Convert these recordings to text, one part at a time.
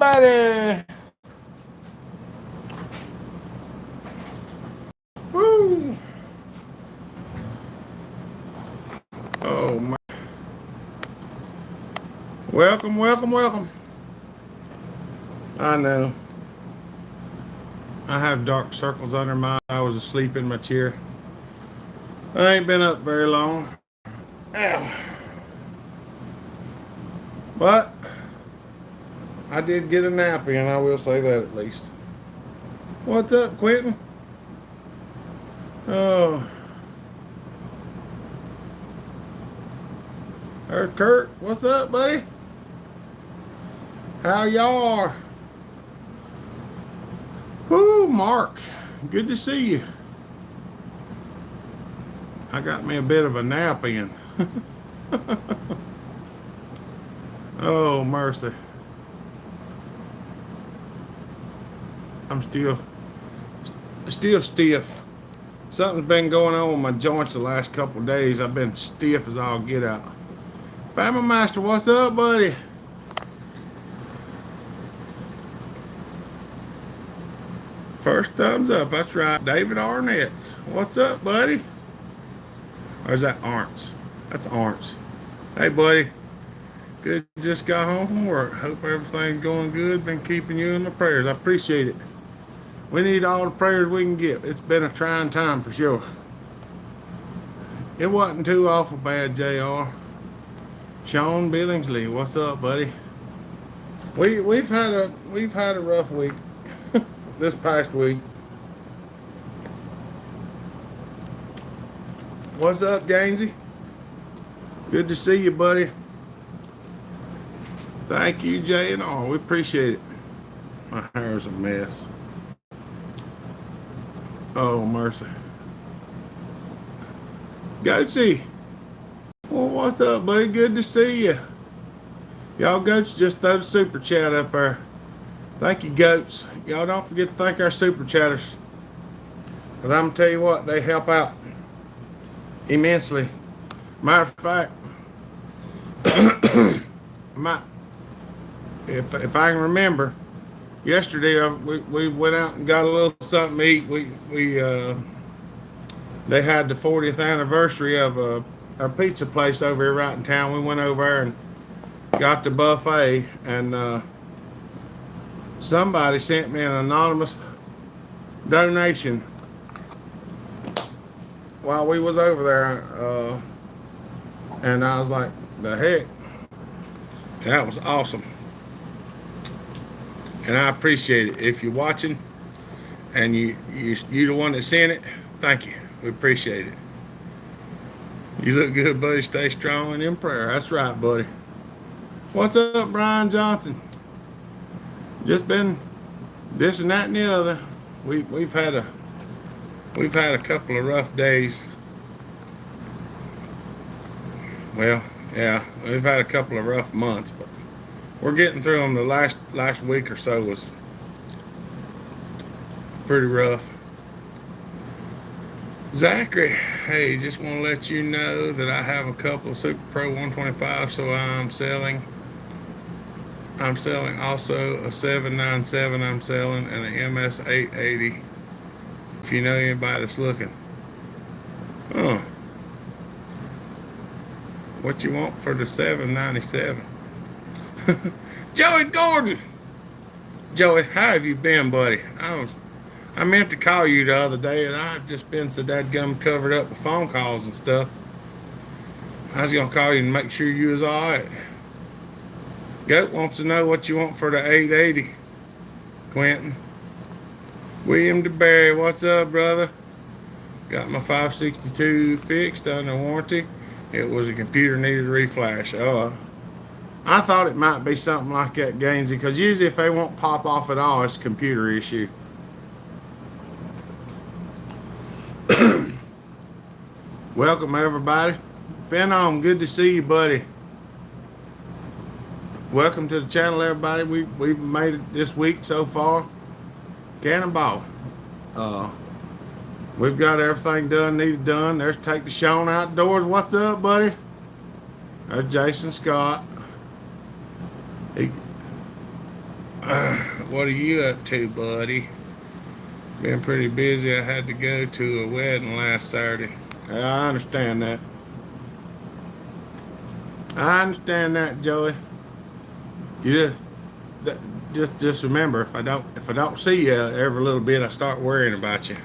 everybody? Woo! Oh my! Welcome, welcome, welcome. I know. I have dark circles under my. I was asleep in my chair. I ain't been up very long. Ow. But I did get a nap in. I will say that at least. What's up, Quentin? Oh, there's Kurt. What's up, buddy? How y'all are? Whoo, Mark. Good to see you. I got me a bit of a nap in. Oh, mercy. I'm still stiff. Something's been going on with my joints the last couple of days. I've been stiff as all get out. Family Master, what's up, buddy? First thumbs up. That's right. David Arnett's. What's up, buddy? Or is that Arntz? That's Arntz. Hey, buddy. Good. Just got home from work. Hope everything's going good. Been keeping you in my prayers. I appreciate it. We need all the prayers we can get. It's been a trying time for sure. It wasn't too awful bad, JR. Sean Billingsley, what's up, buddy? We've had a rough week this past week. What's up, Gainsey? Good to see you, buddy. Thank you, J and R. We appreciate it. My hair's a mess. Oh, mercy. Goatsy. Well, what's up, buddy? Good to see you. Y'all goats just throw the super chat up there. Thank you, goats. Y'all don't forget to thank our super chatters. Because I'm going to tell you what, they help out immensely. Matter of fact, if I can remember, yesterday we went out and got a little something to eat. They had the 40th anniversary of our pizza place over here right in town. We went over there and got the buffet, and somebody sent me an anonymous donation while we was over there, and I was like, the heck. And that was awesome. And I appreciate it. If you're watching and you're the one that sent it, thank you. We appreciate it. You look good, buddy. Stay strong and in prayer. That's right, buddy. What's up, Brian Johnson? Just been this and that and the other. We've had a couple of rough days. Well, yeah, we've had a couple of rough months, but we're getting through them. The last week or so was pretty rough. Zachary, hey, just want to let you know that I have a couple of Super Pro 125, so I'm selling also a 797 I'm selling, and an MS 880. If you know anybody that's looking. Oh. What you want for the 797? Joey Gordon. Joey, how have you been, buddy? I meant to call you the other day, and I've just been so dadgum covered up with phone calls and stuff. I was going to call you and make sure you was all right. Goat wants to know what you want for the 880, Quentin. William DeBerry, what's up, brother? Got my 562 fixed under warranty. It was a computer needed reflash. Oh, I thought it might be something like that, Gainsey, because usually if they won't pop off at all, it's a computer issue. Welcome, everybody. Phenom, good to see you, buddy. Welcome to the channel, everybody. We've made it this week so far. Cannonball. We've got everything done, needed done. There's Take the Sean Outdoors. What's up, buddy? There's Jason Scott. What are you up to, buddy? Been pretty busy. I had to go to a wedding last Saturday. Yeah, I understand that. I understand that, Joey. You just remember, if I don't see you every little bit, I start worrying about you.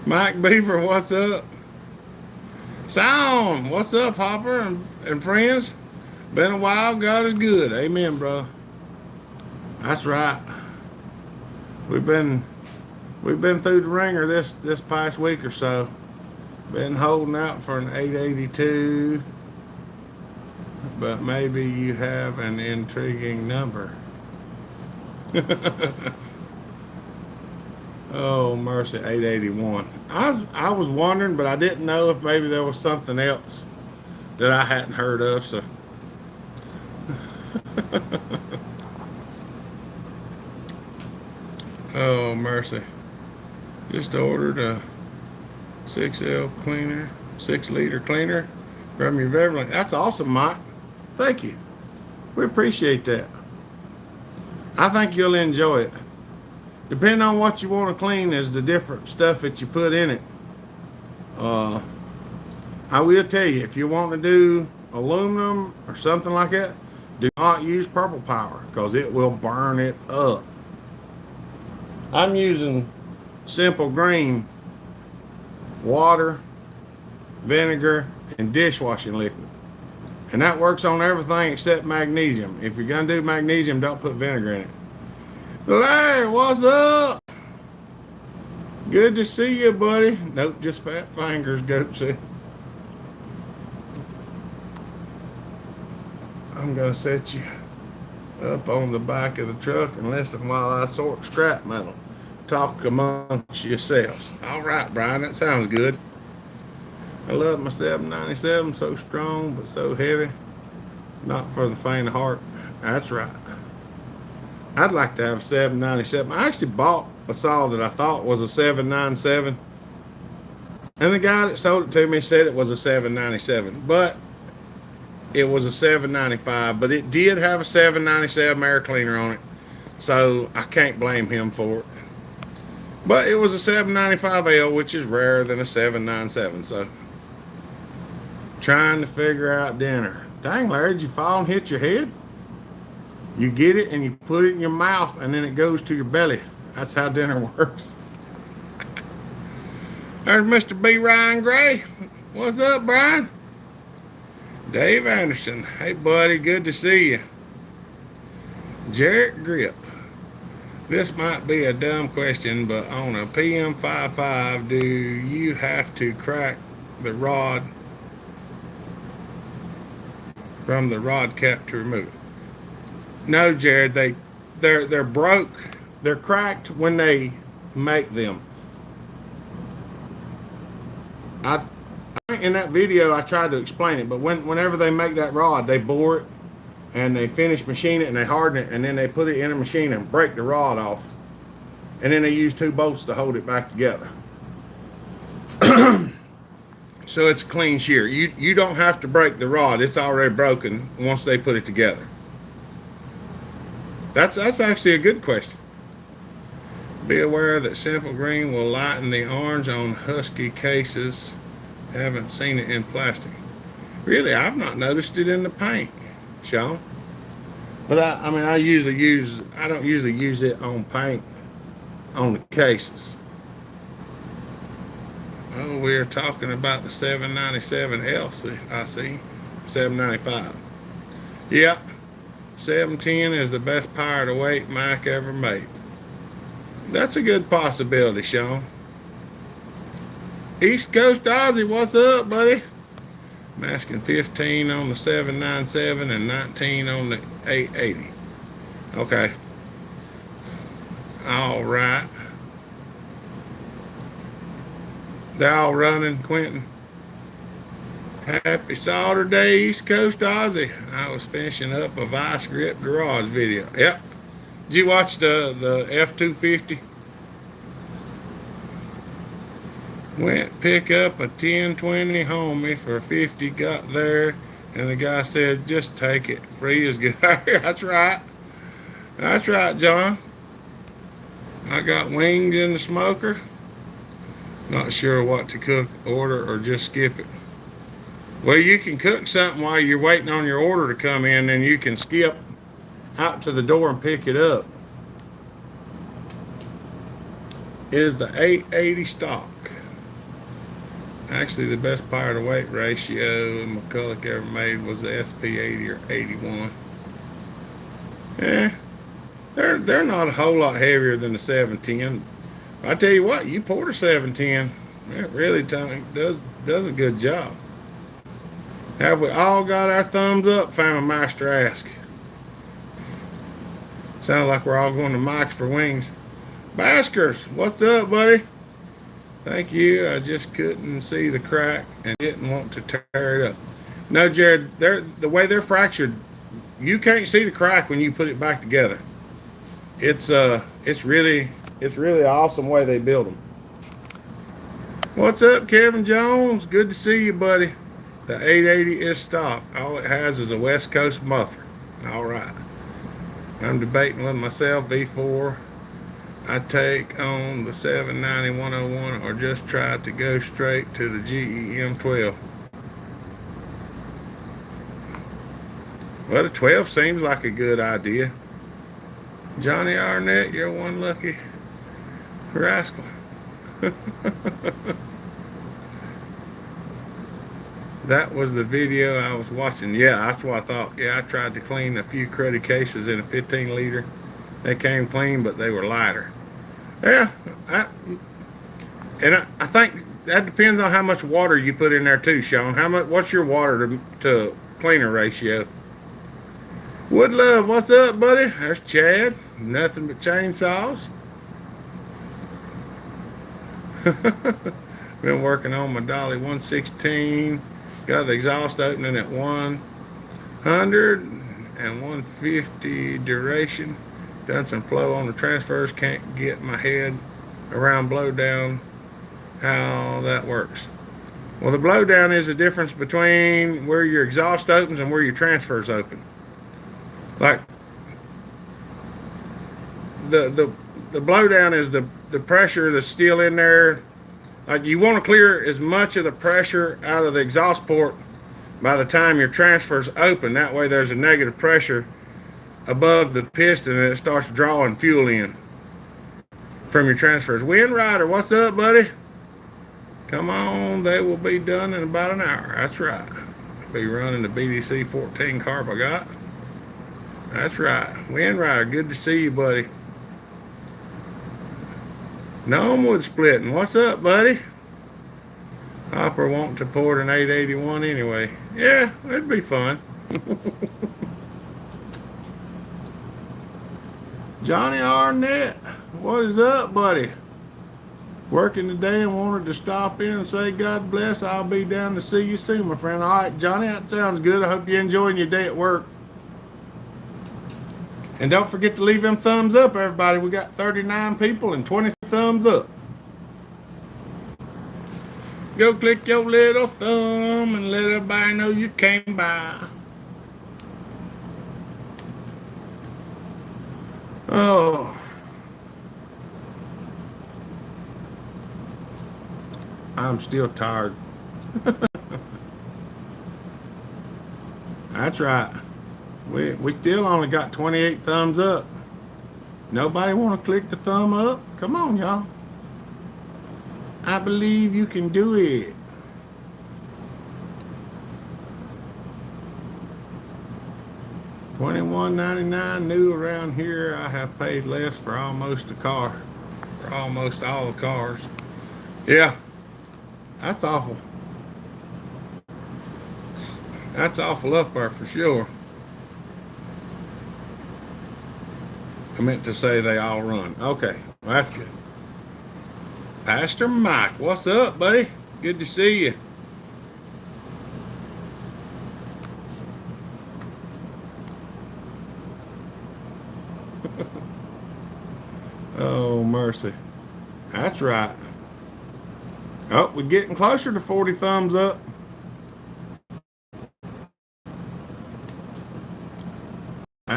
Mike Beaver, what's up? Sound, what's up, Hopper and friends? Been a while. God is good. Amen, bro. That's right. We've been we've been through the ringer this past week or so. Been holding out for an 882, but maybe you have an intriguing number. Oh mercy, 881. I was wondering, but I didn't know if maybe there was something else that I hadn't heard of. So, oh mercy, just ordered a 6L cleaner, 6 liter cleaner from your Beverly. That's awesome, Mike. Thank you. We appreciate that. I think you'll enjoy it. Depending on what you want to clean is the different stuff that you put in it. Uh, I will tell you, if you want to do aluminum or something like that, do not use purple power because it will burn it up. I'm using simple green water, vinegar, and dishwashing liquid. And that works on everything except magnesium. If you're going to do magnesium, don't put vinegar in it. Larry, what's up? Good to see you, buddy. Nope, just fat fingers, Goatsy. I'm going to set you up on the back of the truck and listen while I sort scrap metal. Talk amongst yourselves. All right, Brian, that sounds good. I love my 797, so strong but so heavy. Not for the faint of heart. That's right. I'd like to have a 797. I actually bought a saw that I thought was a 797. And the guy that sold it to me said it was a 797. But it was a 795. But it did have a 797 air cleaner on it. So I can't blame him for it. But it was a 795L, which is rarer than a 797. So trying to figure out dinner. Dang, Larry, did you fall and hit your head? You get it and you put it in your mouth and then it goes to your belly. That's how dinner works. There's Mr. B. Ryan Gray. What's up, Brian? Dave Anderson. Hey, buddy. Good to see you. Jarrett Grip. This might be a dumb question, but on a PM55, do you have to crack the rod from the rod cap to remove it? No, Jared, they're broke. They're cracked when they make them. I in that video I tried to explain it, but whenever they make that rod, they bore it and they finish machine it and they harden it and then they put it in a machine and break the rod off. And then they use 2 bolts to hold it back together. So it's a clean shear. You don't have to break the rod. It's already broken once they put it together. That's actually a good question. Be aware that simple green will lighten the orange on Husky cases. Haven't seen it in plastic. Really, I've not noticed it in the paint, Sean. But I don't usually use it on paint on the cases. Oh, we're talking about the 797 LC, I see. 795. Yep. 710 is the best power to weight Mike ever made. That's a good possibility, Sean. East Coast Aussie, what's up, buddy? Masking 15 on the 797 and 19 on the 880. Okay. All right. They're all running, Quentin. Happy sawturday, East Coast Aussie. I was finishing up a Vice Grip Garage video. Yep. Did you watch the F-250? Went pick up a 1020 homie for 50, got there And the guy said, just take it. Free is good. That's right. That's right, John. I got wings in the smoker. Not sure what to cook, order, or just skip it. Well, you can cook something while you're waiting on your order to come in, and you can skip out to the door and pick it up. Is the 880 stock? Actually, the best power to weight ratio McCulloch ever made was the SP80 or 81. Yeah, they're not a whole lot heavier than the 710. I tell you what, you poured a 710. It really does a good job. Have we all got our thumbs up? Family Master asked. Sounds like we're all going to Mike's for wings. Baskers, what's up, buddy? Thank you. I just couldn't see the crack and didn't want to tear it up. No, Jared, the way they're fractured, you can't see the crack when you put it back together. It's really an awesome way they build them. What's up, Kevin Jones? Good to see you, buddy. The 880 is stock. All it has is a West Coast muffler. All right. I'm debating with myself, V4. I take on the 790 101 or just try to go straight to the GE M12. Well, the 12 seems like a good idea. Johnny Arnett, you're one lucky rascal. That was the video I was watching. Yeah, that's what I thought. Yeah, I tried to clean a few cruddy cases in a 15 liter. They came clean, but they were lighter. Yeah, I think that depends on how much water you put in there too, Sean. What's your water to cleaner ratio? Wood Love, what's up, buddy? There's Chad. Nothing but chainsaws. Been working on my Dolly 116. Got the exhaust opening at 100 and 150 duration. Done some flow on the transfers. Can't get my head around blowdown how that works. Well, the blowdown is the difference between where your exhaust opens and where your transfers open. Like the blowdown is the pressure that's still in there. Like you want to clear as much of the pressure out of the exhaust port by the time your transfers open. That way there's a negative pressure above the piston and it starts drawing fuel in from your transfers. Wind Rider, what's up, buddy? Come on, they will be done in about an hour. That's right. I'll be running the BDC 14 carb I got. That's right. Wind Rider, good to see you, buddy. Gnomewood splitting. What's up, buddy? Hopper wanting to port an 881 anyway. Yeah, it'd be fun. Johnny Arnett, what is up, buddy? Working today and wanted to stop in and say God bless. I'll be down to see you soon, my friend. All right, Johnny, that sounds good. I hope you're enjoying your day at work. And don't forget to leave them thumbs up, everybody. We got 39 people and 20 thumbs up. Go click your little thumb and let everybody know you came by. Oh. I'm still tired. That's right. We still only got 28 thumbs up. Nobody want to click the thumb up? Come on, y'all. I believe you can do it. $21.99 new around here. I have paid less for almost a car. For almost all the cars. Yeah. That's awful. That's awful up there for sure. I meant to say they all run. Okay, well, that's good. Pastor Mike, what's up, buddy? Good to see you. Oh, mercy. That's right. Oh, we're getting closer to 40 thumbs up.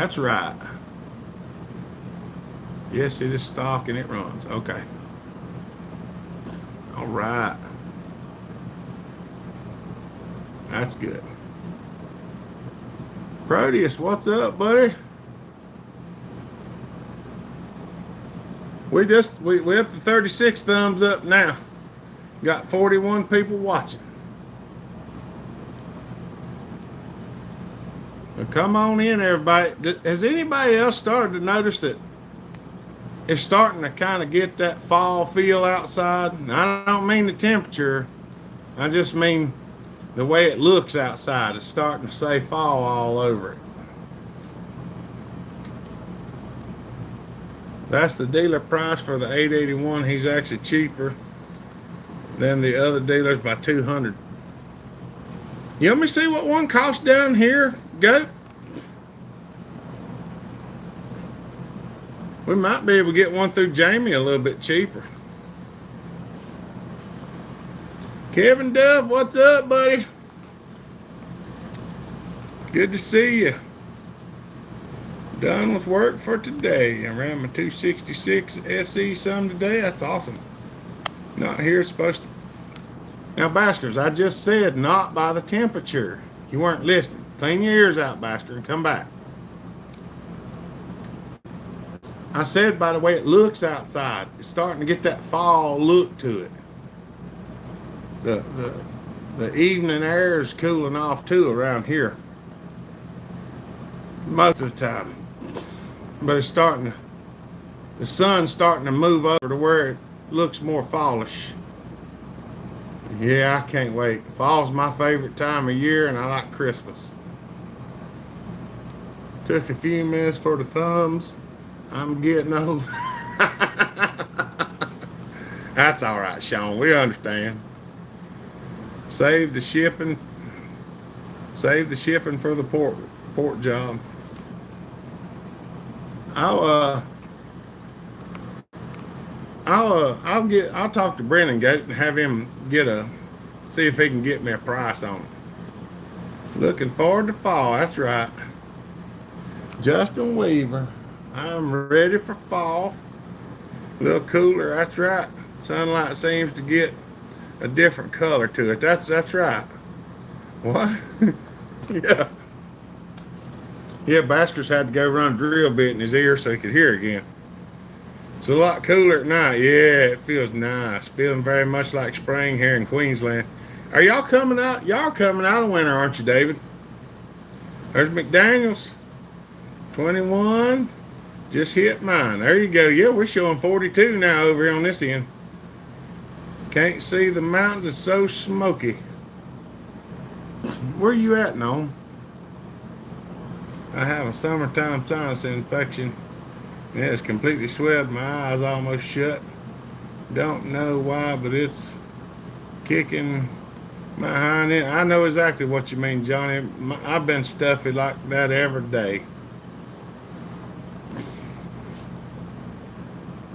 That's right. Yes, it is stock and it runs. Okay. All right. That's good. Proteus, what's up, buddy? We up to 36 thumbs up now. Got 41 people watching. Well, come on in, everybody. Has anybody else started to notice that it's starting to kind of get that fall feel outside? And I don't mean the temperature. I just mean the way it looks outside. It's starting to say fall all over it. That's the dealer price for the 881. He's actually cheaper than the other dealers by 200. You want me to see what one costs down here, Goat? We might be able to get one through Jamie a little bit cheaper. Kevin Dove, what's up, buddy? Good to see you. Done with work for today. I ran my 266 SE some today. That's awesome. Not here, supposed to. Now, Baskers, I just said not by the temperature. You weren't listening. Clean your ears out, Basker, and come back. I said by the way it looks outside. It's starting to get that fall look to it. The evening air is cooling off too around here. Most of the time. But it's starting to, the sun's starting to move over to where it looks more fallish. Yeah, I can't wait. Fall's my favorite time of year, and I like Christmas. Took a few minutes for the thumbs. I'm getting old. That's all right, Sean. We understand. Save the shipping. Save the shipping for the port job. I'll talk to Brennan Gate and have him see if he can get me a price on it. Looking forward to fall, that's right. Justin Weaver, I'm ready for fall. A little cooler, that's right. Sunlight seems to get a different color to it. That's right. What? Yeah. Yeah, Basker's had to go run a drill bit in his ear so he could hear again. It's a lot cooler at night. Yeah, it feels nice. Feeling very much like spring here in Queensland. Are y'all coming out? Y'all coming out of winter, aren't you, David? There's McDaniels. 21. Just hit mine. There you go. Yeah, we're showing 42 now over here on this end. Can't see the mountains. It's so smoky. Where you at, Noam? I have a summertime sinus infection. Yeah, it's completely swelled. My eyes almost shut. Don't know why, but it's kicking my hind end. I know exactly what you mean, Johnny. I've been stuffy like that every day.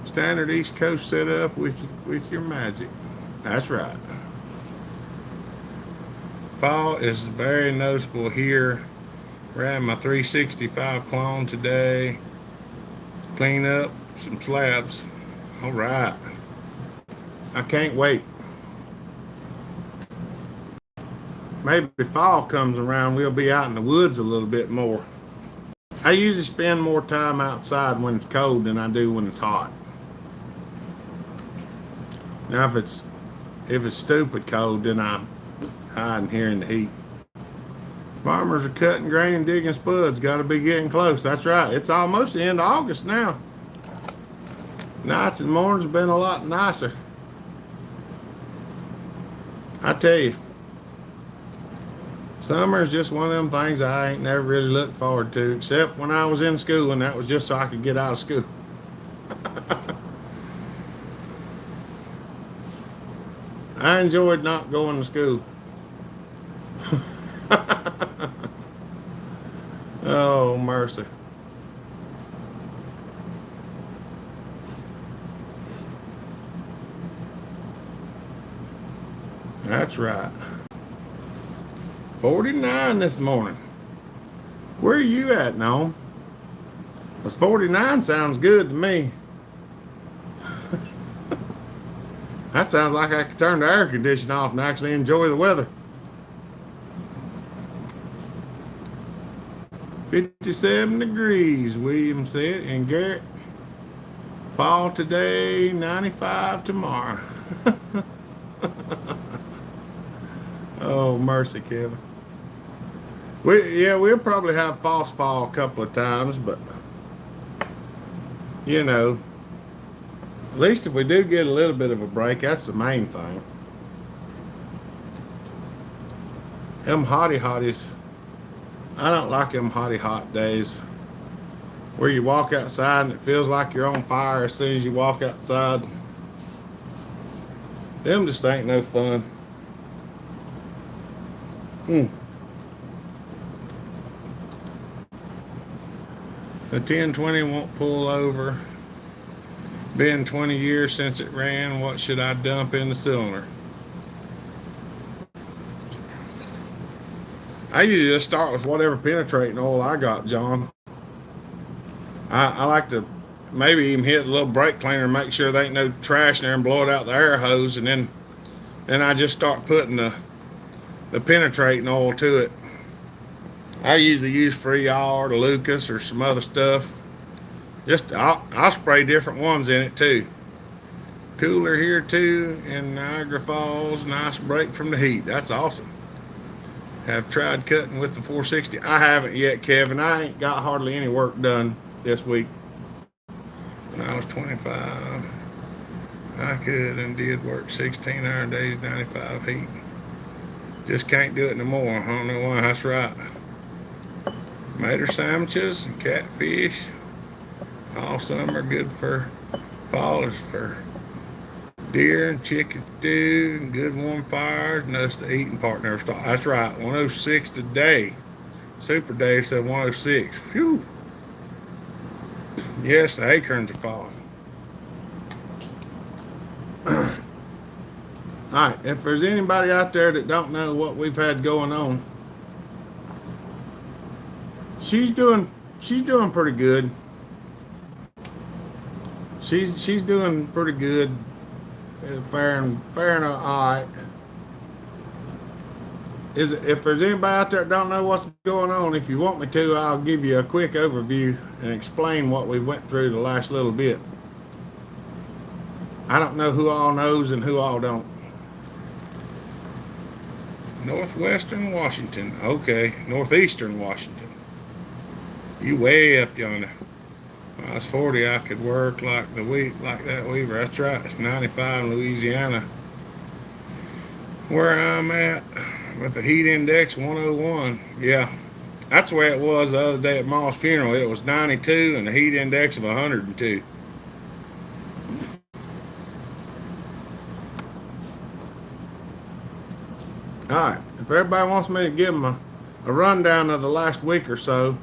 Standard East Coast setup with your magic. That's right. Fall is very noticeable here. Ran my 365 clone today. Clean up some slabs. All right. I can't wait. Maybe if fall comes around, we'll be out in the woods a little bit more. I usually spend more time outside when it's cold than I do when it's hot. Now, if it's stupid cold, then I'm hiding here in the heat. Farmers are cutting grain, digging spuds. Got to be getting close. That's right. It's almost the end of August now. Nights and mornings have been a lot nicer. I tell you, summer is just one of them things I ain't never really looked forward to, except when I was in school, and that was just so I could get out of school. I enjoyed not going to school. Oh, mercy. That's right. 49 this morning. Where are you at, Noam? Because 49 sounds good to me. That sounds like I could turn the air conditioning off and actually enjoy the weather. 57 degrees, William said. And Garrett, fall today, 95 tomorrow. Oh, mercy, Kevin. We'll probably have false fall a couple of times, but you know, at least if we do get a little bit of a break, that's the main thing. Them hottie hotties, I don't like them hottie hot days where you walk outside and it feels like you're on fire as soon as you walk outside. Them just ain't no fun. The 1020 won't pull over. Been 20 years since it ran. What should I dump in the cylinder? I usually just start with whatever penetrating oil I got, John. I like to maybe even hit a little brake cleaner and make sure there ain't no trash in there and blow it out the air hose, and then I just start putting the penetrating oil to it. I usually use Freon or Lucas or some other stuff. I'll spray different ones in it too. Cooler here too in Niagara Falls. Nice break from the heat. That's awesome. Have tried cutting with the 460. I haven't yet, Kevin. I ain't got hardly any work done this week. When I was 25, I could and did work 16-hour days, 95 heat. Just can't do it no more. I don't know why. That's right. Made her sandwiches and catfish. All summer good for fall is for deer and chicken stew and good warm fires. Notice the eating part never stopped. That's right. 106 today. Super Dave said 106. Phew. Yes, the acorns are falling. All right. If there's anybody out there that don't know what we've had going on, she's doing pretty good. She's doing pretty good. Fair and all right. If there's anybody out there that don't know what's going on, if you want me to, I'll give you a quick overview and explain what we went through the last little bit. I don't know who all knows and who all don't. Northwestern Washington. Okay, northeastern Washington. You way up yonder. When I was 40, I could work like that weaver. That's right. It's 95 in Louisiana, where I'm at, with the heat index 101. Yeah, that's the way it was the other day at Ma's funeral. It was 92 and the heat index of 102. All right. If everybody wants me to give them a rundown of the last week or so,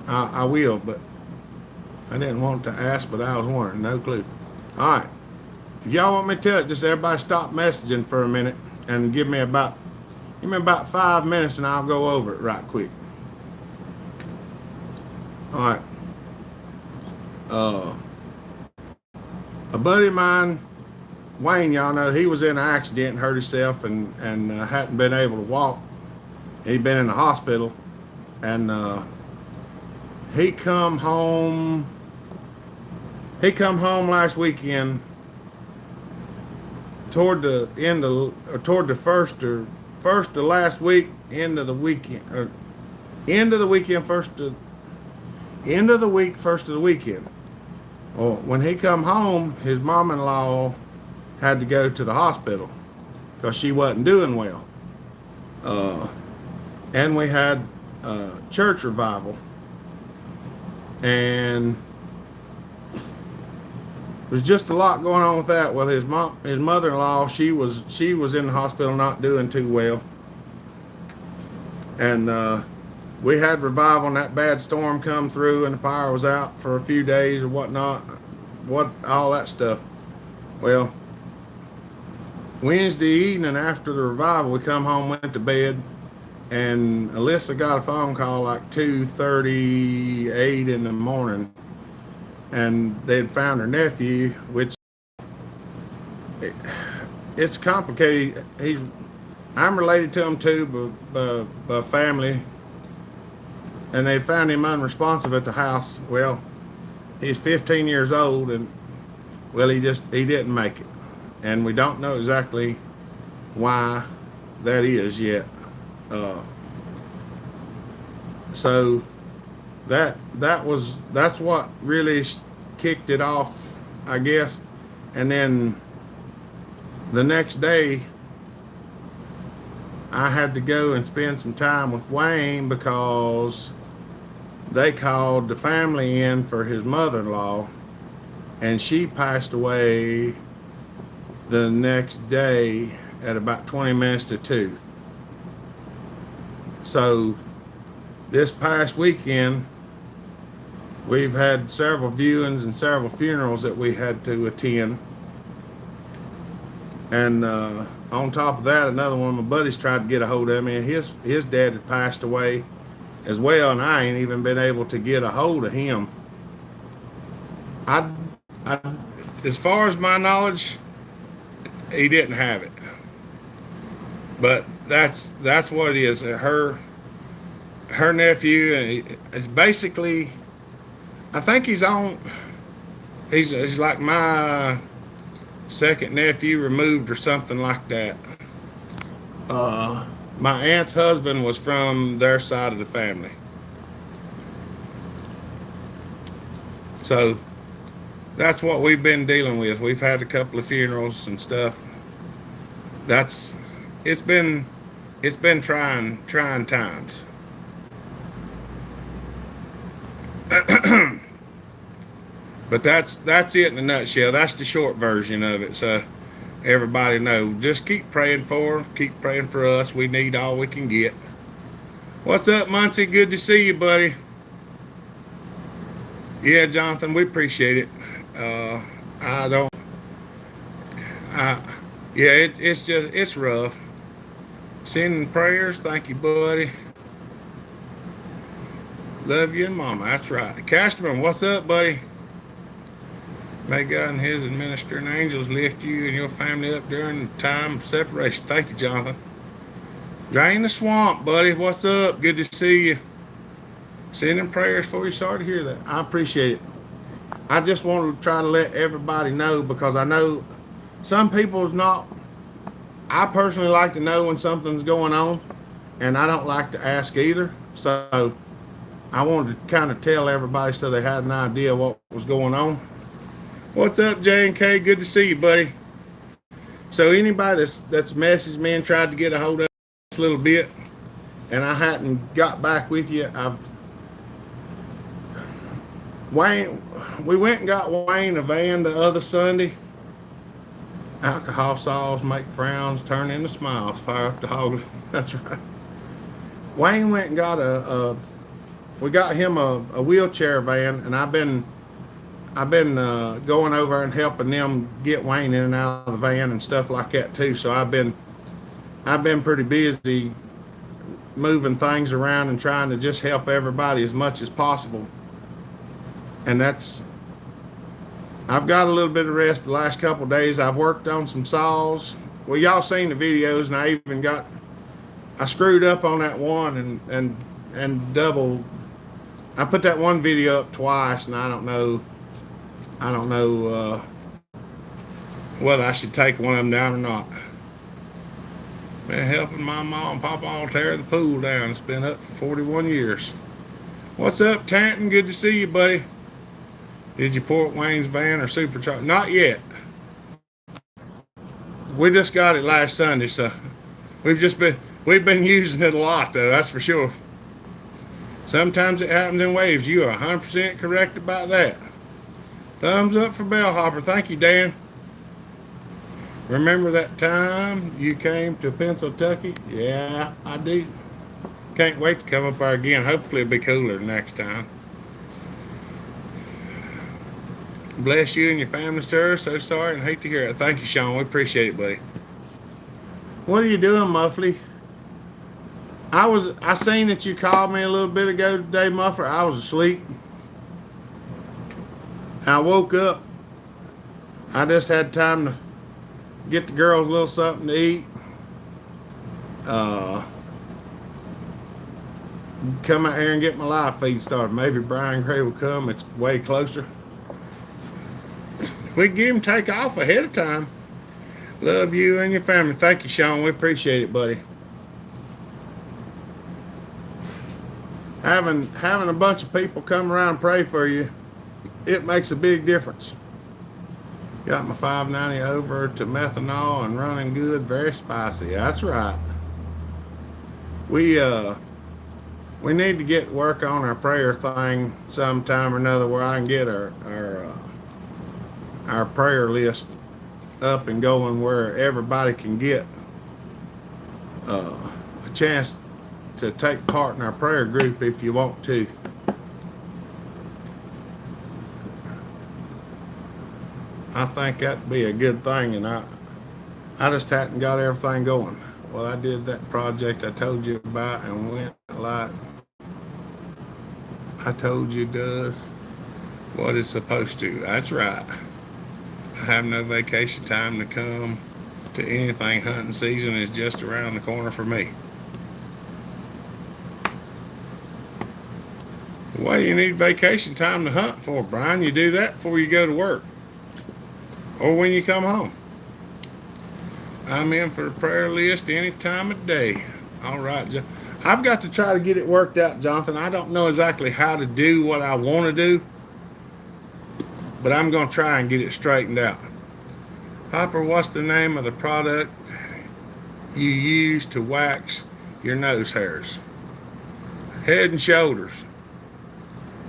I will, but I didn't want to ask, but I was wondering. No clue. All right. If y'all want me to tell it, just everybody stop messaging for a minute and give me about 5 minutes and I'll go over it right quick. All right. A buddy of mine, Wayne, y'all know, he was in an accident and hurt himself and hadn't been able to walk. He'd been in the hospital, and he come home last weekend toward the end of, or toward the first to last week, end of the weekend, or end of the weekend, end of the week, first of the weekend. Well, when he come home, his mom-in-law had to go to the hospital because she wasn't doing well. And we had church revival, and there's just a lot going on with that. Well, his mother-in-law, she was in the hospital not doing too well, and we had revival, and that bad storm come through, and the power was out for a few days or whatnot, all that stuff. Well, Wednesday evening after the revival, we come home, went to bed, and Alyssa got a phone call like 2:38 in the morning, and they'd found her nephew, which it's complicated. I'm related to him too, by family, and they found him unresponsive at the house. Well, he's 15 years old, and well, he didn't make it, and we don't know exactly why that is yet. Uh, so that's what really kicked it off, I guess. And then the next day, I had to go and spend some time with Wayne because they called the family in for his mother-in-law, and she passed away the next day at about 20 minutes to 2. So this past weekend, we've had several viewings and several funerals that we had to attend. And on top of that, another one of my buddies tried to get a hold of me, and his dad had passed away as well, and I ain't even been able to get a hold of him. I as far as my knowledge, he didn't have it. But that's what it is. Her nephew is basically, I think he's like my second nephew removed or something like that. My aunt's husband was from their side of the family. So that's what we've been dealing with. We've had a couple of funerals and stuff. It's been trying times. But that's it in a nutshell. That's the short version of it. So everybody know. Just keep praying for them. Keep praying for us. We need all we can get. What's up, Muncie? Good to see you, buddy. Yeah, Jonathan, we appreciate it. It's rough. Sending prayers. Thank you, buddy. Love you and Mama. That's right. Casterman, what's up, buddy? May God and his administering angels lift you and your family up during the time of separation. Thank you, Jonathan. Drain the swamp, buddy. What's up? Good to see you. Sending prayers for you. Sorry to hear that. I appreciate it. I just want to try to let everybody know, because I know some people's not. I personally like to know when something's going on, and I don't like to ask either. So I wanted to kind of tell everybody so they had an idea what was going on. What's up, J&K? Good to see you, buddy. So anybody that's messaged me and tried to get a hold of us a little bit, and I hadn't got back with you, we went and got Wayne a van the other Sunday. Alcohol saws make frowns turn into smiles. Fire up the hog. That's right. Wayne went and got we got him a wheelchair van, and I've been going over and helping them get Wayne in and out of the van and stuff like that too. So I've been pretty busy moving things around and trying to just help everybody as much as possible. And I've got a little bit of rest the last couple of days. I've worked on some saws. Well, y'all seen the videos, and I screwed up on that one and double. I put that one video up twice, and I don't know whether I should take one of them down or not. Been helping my mom and papa tear the pool down. It's been up for 41 years. What's up, Tanton? Good to see you, buddy. Did you port Wayne's van or supercharge? Not yet. We just got it last Sunday, so we've been using it a lot, though. That's for sure. Sometimes it happens in waves. You are 100% correct about that. Thumbs up for Bellhopper. Thank you, Dan. Remember that time you came to Pennsylvania? Yeah, I do. Can't wait to come up there again. Hopefully it'll be cooler next time. Bless you and your family, sir. So sorry and hate to hear it. Thank you, Sean. We appreciate it, buddy. What are you doing, Muffley? I seen that you called me a little bit ago today, Muffler. I was asleep. I woke up. I just had time to get the girls a little something to eat. Uh, Come out here and get my live feed started. Maybe Brian Gray will come. It's way closer. If we get him take off ahead of time, love you and your family. Thank you, Sean. We appreciate it, buddy. Having a bunch of people come around and pray for you, it makes a big difference. Got my 590 over to methanol and running good, very spicy. That's right. We need to get work on our prayer thing sometime or another, where I can get our prayer list up and going, where everybody can get a chance to take part in our prayer group if you want to. I think that'd be a good thing, and I just hadn't got everything going. Well, I did that project I told you about and went like I told you does what it's supposed to. That's right. I have no vacation time to come to anything. Hunting season is just around the corner for me. What do you need vacation time to hunt for, Brian? You do that before you go to work or when you come home. I'm in for the prayer list any time of day. All right, I've got to try to get it worked out, Jonathan. I don't know exactly how to do what I want to do, but I'm going to try and get it straightened out. Hopper, what's the name of the product you use to wax your nose hairs? Head and Shoulders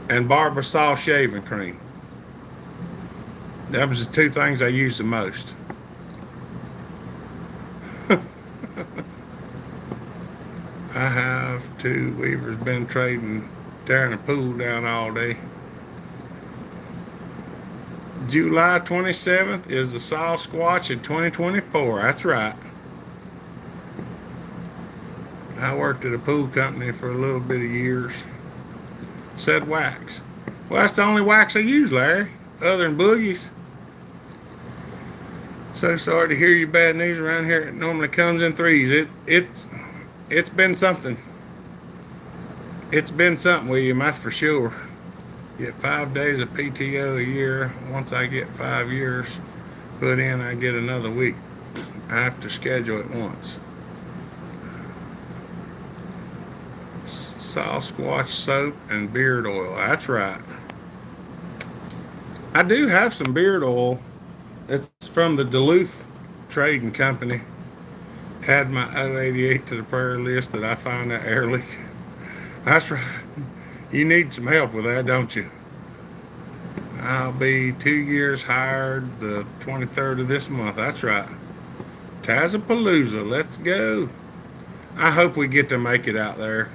and Barbasol shaving cream. That was the two things I used the most. I have too. Weaver's been tearing the pool down all day. July 27th is the Saw Squatch in 2024. That's right. I worked at a pool company for a little bit of years. Said wax. Well, that's the only wax I use, Larry, other than boogies. So sorry to hear your bad news around here. It normally comes in threes. It's been something. It's been something, William, that's for sure. Get 5 days of PTO a year. Once I get 5 years put in, I get another week. I have to schedule it once. Sasquatch soap and beard oil. That's right. I do have some beard oil. It's from the Duluth Trading Company. Add my 088 to the prayer list that I find that air leak. That's right. You need some help with that, don't you? I'll be 2 years hired the 23rd of this month. That's right. Tazapalooza, let's go. I hope we get to make it out there.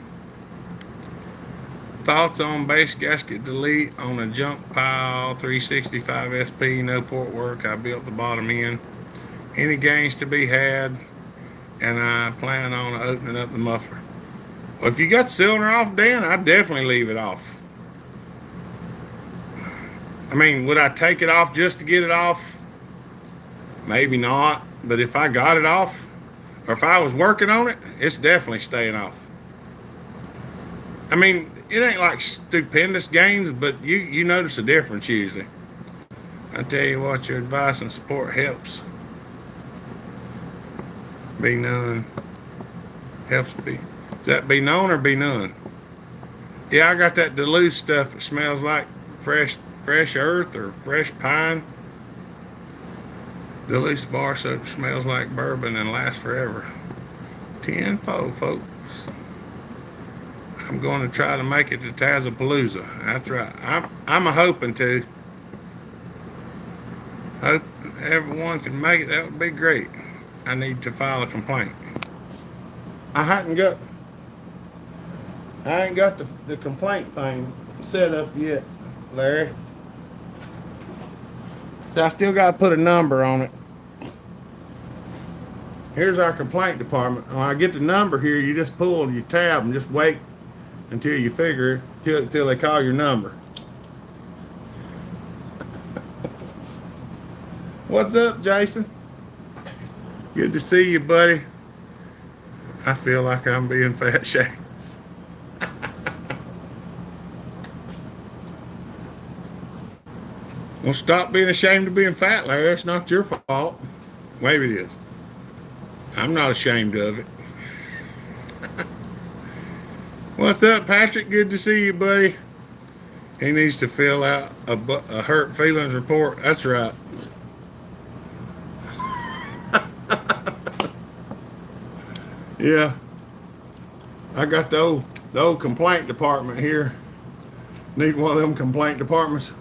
Thoughts on base gasket delete on a junk pile 365 SP, no port work. I built the bottom end. Any gains to be had, and I plan on opening up the muffler. Well, if you got the cylinder off, Dan, I'd definitely leave it off. I mean, would I take it off just to get it off? Maybe not. But if I got it off, or if I was working on it, it's definitely staying off. I mean, it ain't like stupendous gains, but you notice a difference usually. I tell you what, your advice and support helps. Be none. Helps be. Is that be known or be none? Yeah, I got that Duluth stuff. It smells like fresh earth or fresh pine. Duluth bar soap smells like bourbon and lasts forever. Tenfold, folks. I'm going to try to make it to Tazapalooza. That's right. I'm a hoping to. Hope everyone can make it. That would be great. I need to file a complaint. I ain't got the complaint thing set up yet, Larry. So I still got to put a number on it. Here's our complaint department. When I get the number here, you just pull your tab and just wait until you figure till they call your number. What's up, Jason? Good to see you, buddy. I feel like I'm being fat shamed. Well, stop being ashamed of being fat, Larry. It's not your fault. Maybe it is. I'm not ashamed of it. What's up, Patrick? Good to see you, buddy. He needs to fill out a hurt feelings report. That's right. Yeah. I got the old complaint department here. Need one of them complaint departments.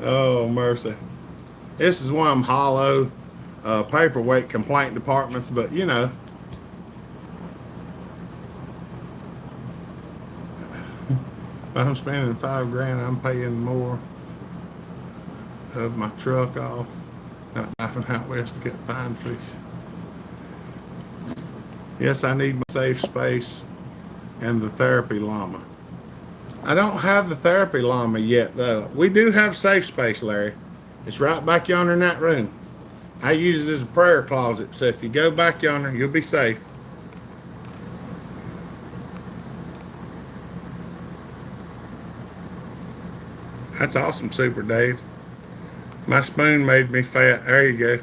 Oh, mercy. This is one of them hollow paperweight complaint departments, but you know. If I'm spending $5,000, I'm paying more of my truck off, not driving out west to get pine trees. Yes, I need my safe space and the therapy llama. I don't have the therapy llama yet, though. We do have safe space, Larry. It's right back yonder in that room. I use it as a prayer closet, so if you go back yonder, you'll be safe. That's awesome, Super Dave. My spoon made me fat. There you go.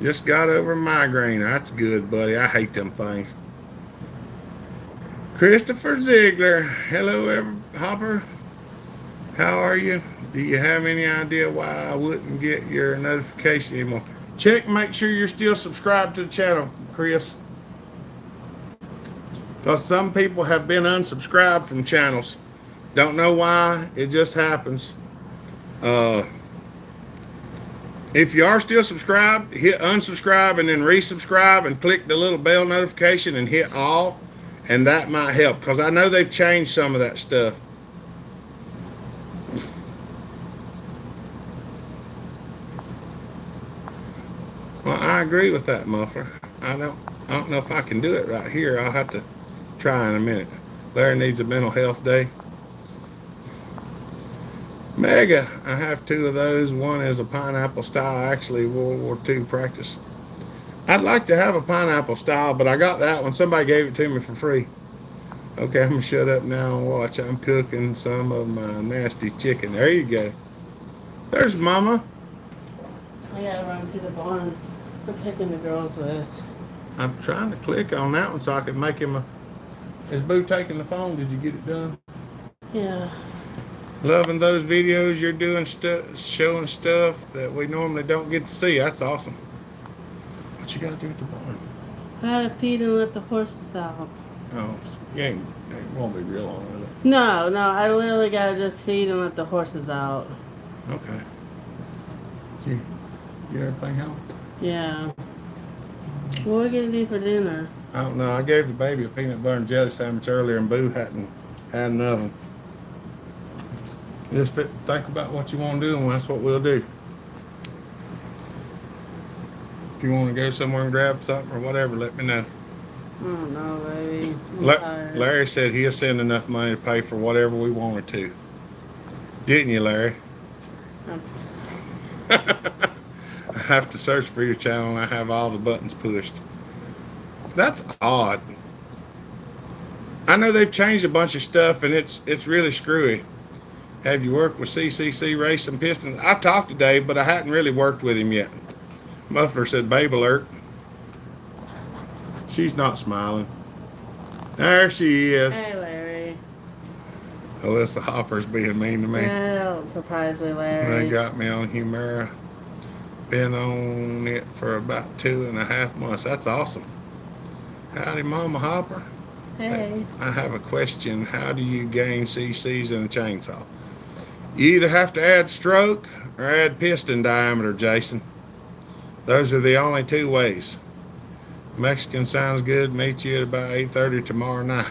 Just got over a migraine. That's good, buddy. I hate them things. Christopher Ziegler. Hello, Hopper. How are you? Do you have any idea why I wouldn't get your notification anymore? Check and make sure you're still subscribed to the channel, Chris. Because some people have been unsubscribed from channels. Don't know why. It just happens. If you are still subscribed, hit unsubscribe and then resubscribe and click the little bell notification and hit all. And that might help, because I know they've changed some of that stuff. Well, I agree with that, Muffler. I don't know if I can do it right here. I'll have to try in a minute. Larry needs a mental health day. Mega, I have two of those. One is a pineapple style, actually World War II practice. I'd like to have a pineapple style, but I got that one. Somebody gave it to me for free. Okay, I'm going to shut up now and watch. I'm cooking some of my nasty chicken. There you go. There's Mama. I got to run to the barn. I'm taking the girls with. I'm trying to click on that one so I can make him a... Is Boo taking the phone? Did you get it done? Yeah. Loving those videos you're doing, showing stuff that we normally don't get to see. That's awesome. What you got to do at the barn? I had to feed and let the horses out. Oh, it won't be real long, will it? No, I literally got to just feed and let the horses out. Okay. Did you get everything home? Yeah. What are we going to do for dinner? I don't know. I gave the baby a peanut butter and jelly sandwich earlier, and Boo hadn't had an oven. Just think about what you want to do, and that's what we'll do. If you want to go somewhere and grab something or whatever, let me know. I don't know, baby. Larry said he'll send enough money to pay for whatever we wanted to. Didn't you, Larry? I have to search for your channel, and I have all the buttons pushed. That's odd. I know they've changed a bunch of stuff, and it's really screwy. Have you worked with CCC Racing Pistons? I've talked to Dave, but I hadn't really worked with him yet. Muffler said, babe alert. She's not smiling. There she is. Hey, Larry. Alyssa Hopper's being mean to me. Yeah, don't surprise me, Larry. They got me on Humira. Been on it for about 2.5 months. That's awesome. Howdy, Mama Hopper. Hey. I have a question. How do you gain CCs in a chainsaw? You either have to add stroke or add piston diameter, Jason. Those are the only two ways. Mexican sounds good. Meet you at about 8:30 tomorrow night.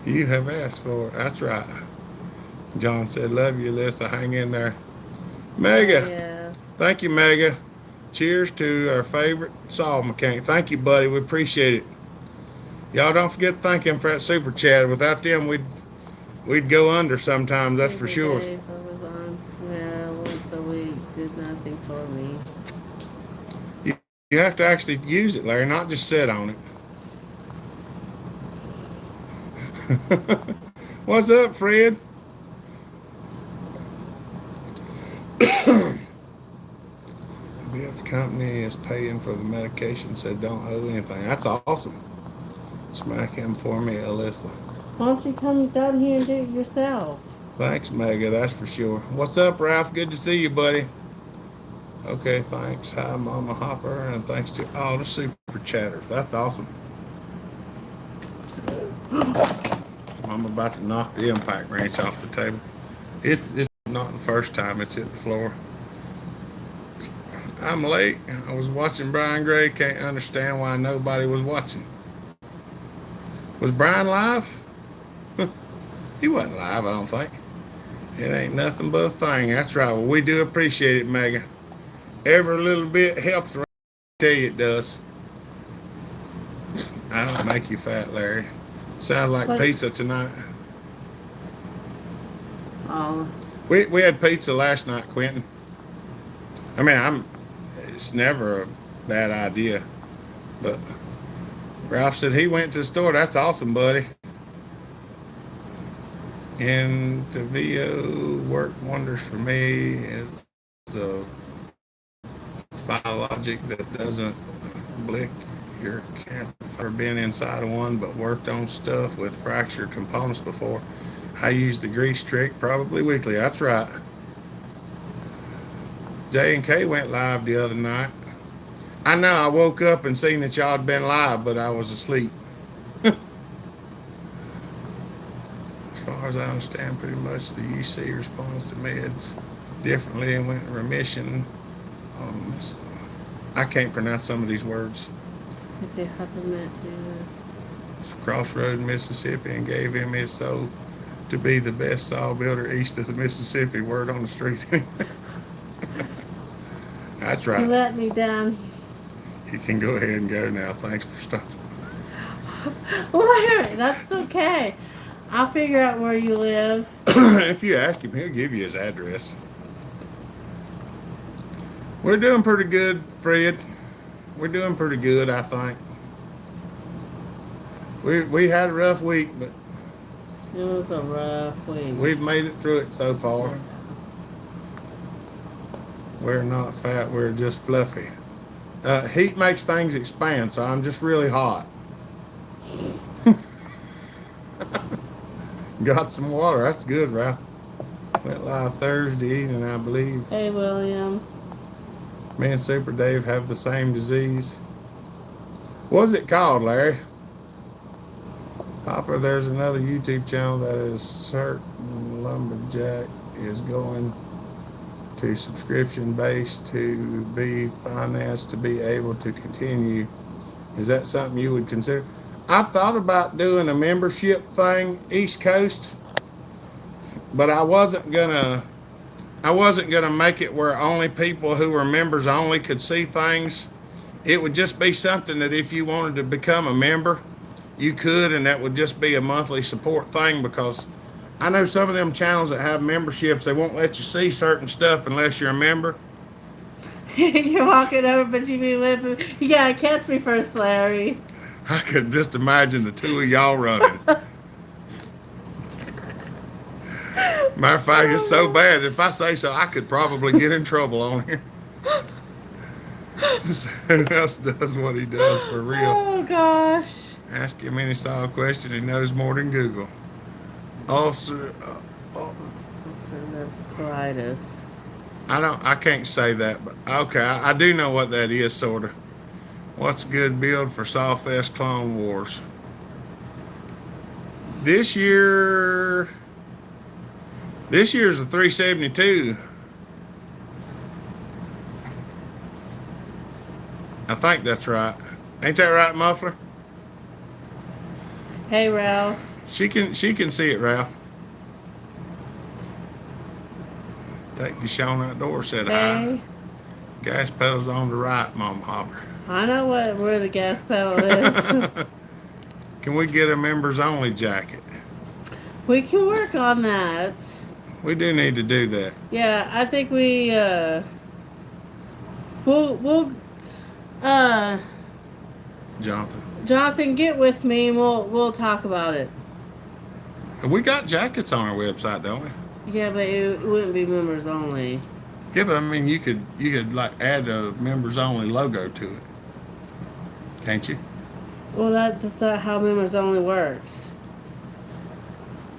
You have asked for it. That's right. John said, love you, Alyssa. Hang in there. Oh Mega. yeah. Thank you, Mega. Cheers to our favorite saw mechanic. Thank you, buddy. We appreciate it. Y'all don't forget to thank him for that super chat. Without them, we'd go under sometimes. That's for Every sure. day I was on. Yeah, once a week did nothing for me. You have to actually use it, Larry, not just sit on it. What's up, Fred? The company is paying for the medication, so don't owe anything. That's awesome. Smack him for me, Alyssa. Why don't you come down here and do it yourself? Thanks, Mega. That's for sure. What's up, Ralph? Good to see you, buddy. Okay, thanks. Hi, Mama Hopper, and thanks to all the super chatters. That's awesome. I'm about to knock the impact wrench off the table. It's not the first time it's hit the floor. I'm late. I was watching Brian Gray. Can't understand why nobody was watching. Was Brian live? He wasn't live, I don't think. It ain't nothing but a thing. That's right. Well, we do appreciate it, Megan. Every little bit helps. I tell you it does. I don't make you fat, Larry. Sounds like What? pizza tonight. Oh, We had pizza last night, Quentin. I mean, it's never a bad idea. But Ralph said he went to the store. That's awesome, buddy. And the VO worked wonders for me as a biologic that doesn't blick your cancer. I've never been inside of one, but worked on stuff with fractured components before. I use the grease trick probably weekly. That's right. J and K went live the other night. I know I woke up and seen that y'all had been live, but I was asleep. As far as I understand, pretty much the UC responds to meds differently and went in remission. I can't pronounce some of these words. I say, how did Matt do this? Crossroad, Mississippi, and gave him his soul to be the best saw builder east of the Mississippi. Word on the street. That's You right. let me down. You can go ahead and go now. Thanks for stopping. Larry, that's okay. I'll figure out where you live. If you ask him, he'll give you his address. We're doing pretty good, Fred. We're doing pretty good, I think. We had a rough week, but It was a rough week. we've made it through it so far. We're not fat, we're just fluffy. Heat makes things expand, so I'm just really hot. Got some water, that's good, Ralph. Went live Thursday evening, I believe. Hey, William. Me and Super Dave have the same disease. What's it called, Larry? Hopper, there's another YouTube channel that is certain lumberjack is going to subscription based to be financed to be able to continue. Is that something you would consider? I thought about doing a membership thing East Coast, but I wasn't gonna make it where only people who were members only could see things. It would just be something that if you wanted to become a member, you could, and that would just be a monthly support thing, because I know some of them channels that have memberships, they won't let you see certain stuff unless you're a member. You're walking over, but you be limping. You gotta catch me first, Larry. I could just imagine the two of y'all running. Matter of fact, it's so bad, if I say so, I could probably get in trouble on here. Just who else does what he does for real? Oh, gosh. Ask him any solid question, he knows more than Google. Ulcer, Colitis. I can't say that, but okay, I do know what that is, sorta. What's a good build for Sawfest Clone Wars? This year's a 372. I think that's right. Ain't that right, Muffler? Hey, Ralph. She can see it, Ralph. Take Deshaun outdoors, said hi. Hey, Gas pedal's on the right, Mama Hopper. I know where the gas pedal is. Can we get a members only jacket? We can work on that. We do need to do that. Yeah, I think we'll uh Jonathan. Jonathan, get with me and we'll talk about it. We got jackets on our website, don't we? Yeah, but it wouldn't be members only. Yeah, but I mean, you could like add a members only logo to it, can't you? Well, that's not how members only works.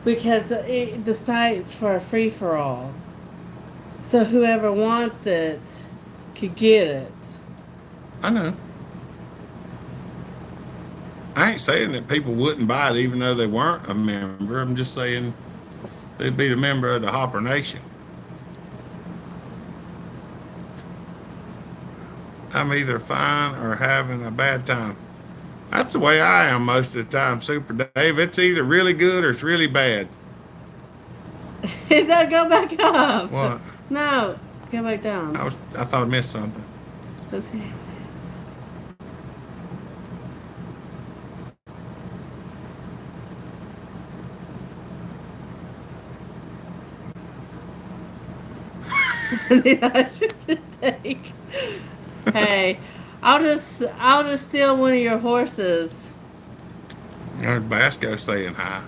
Because the site's for a free for all, so whoever wants it could get it. I know. I ain't saying that people wouldn't buy it even though they weren't a member. I'm just saying they'd be a member of the Hopper Nation. I'm either fine or having a bad time. That's the way I am most of the time, Super Dave. It's either really good or it's really bad. No, go back up. What? No, go back down. I thought I missed something. Let's see. I should take. Hey, I'll just steal one of your horses. There's Basco saying hi.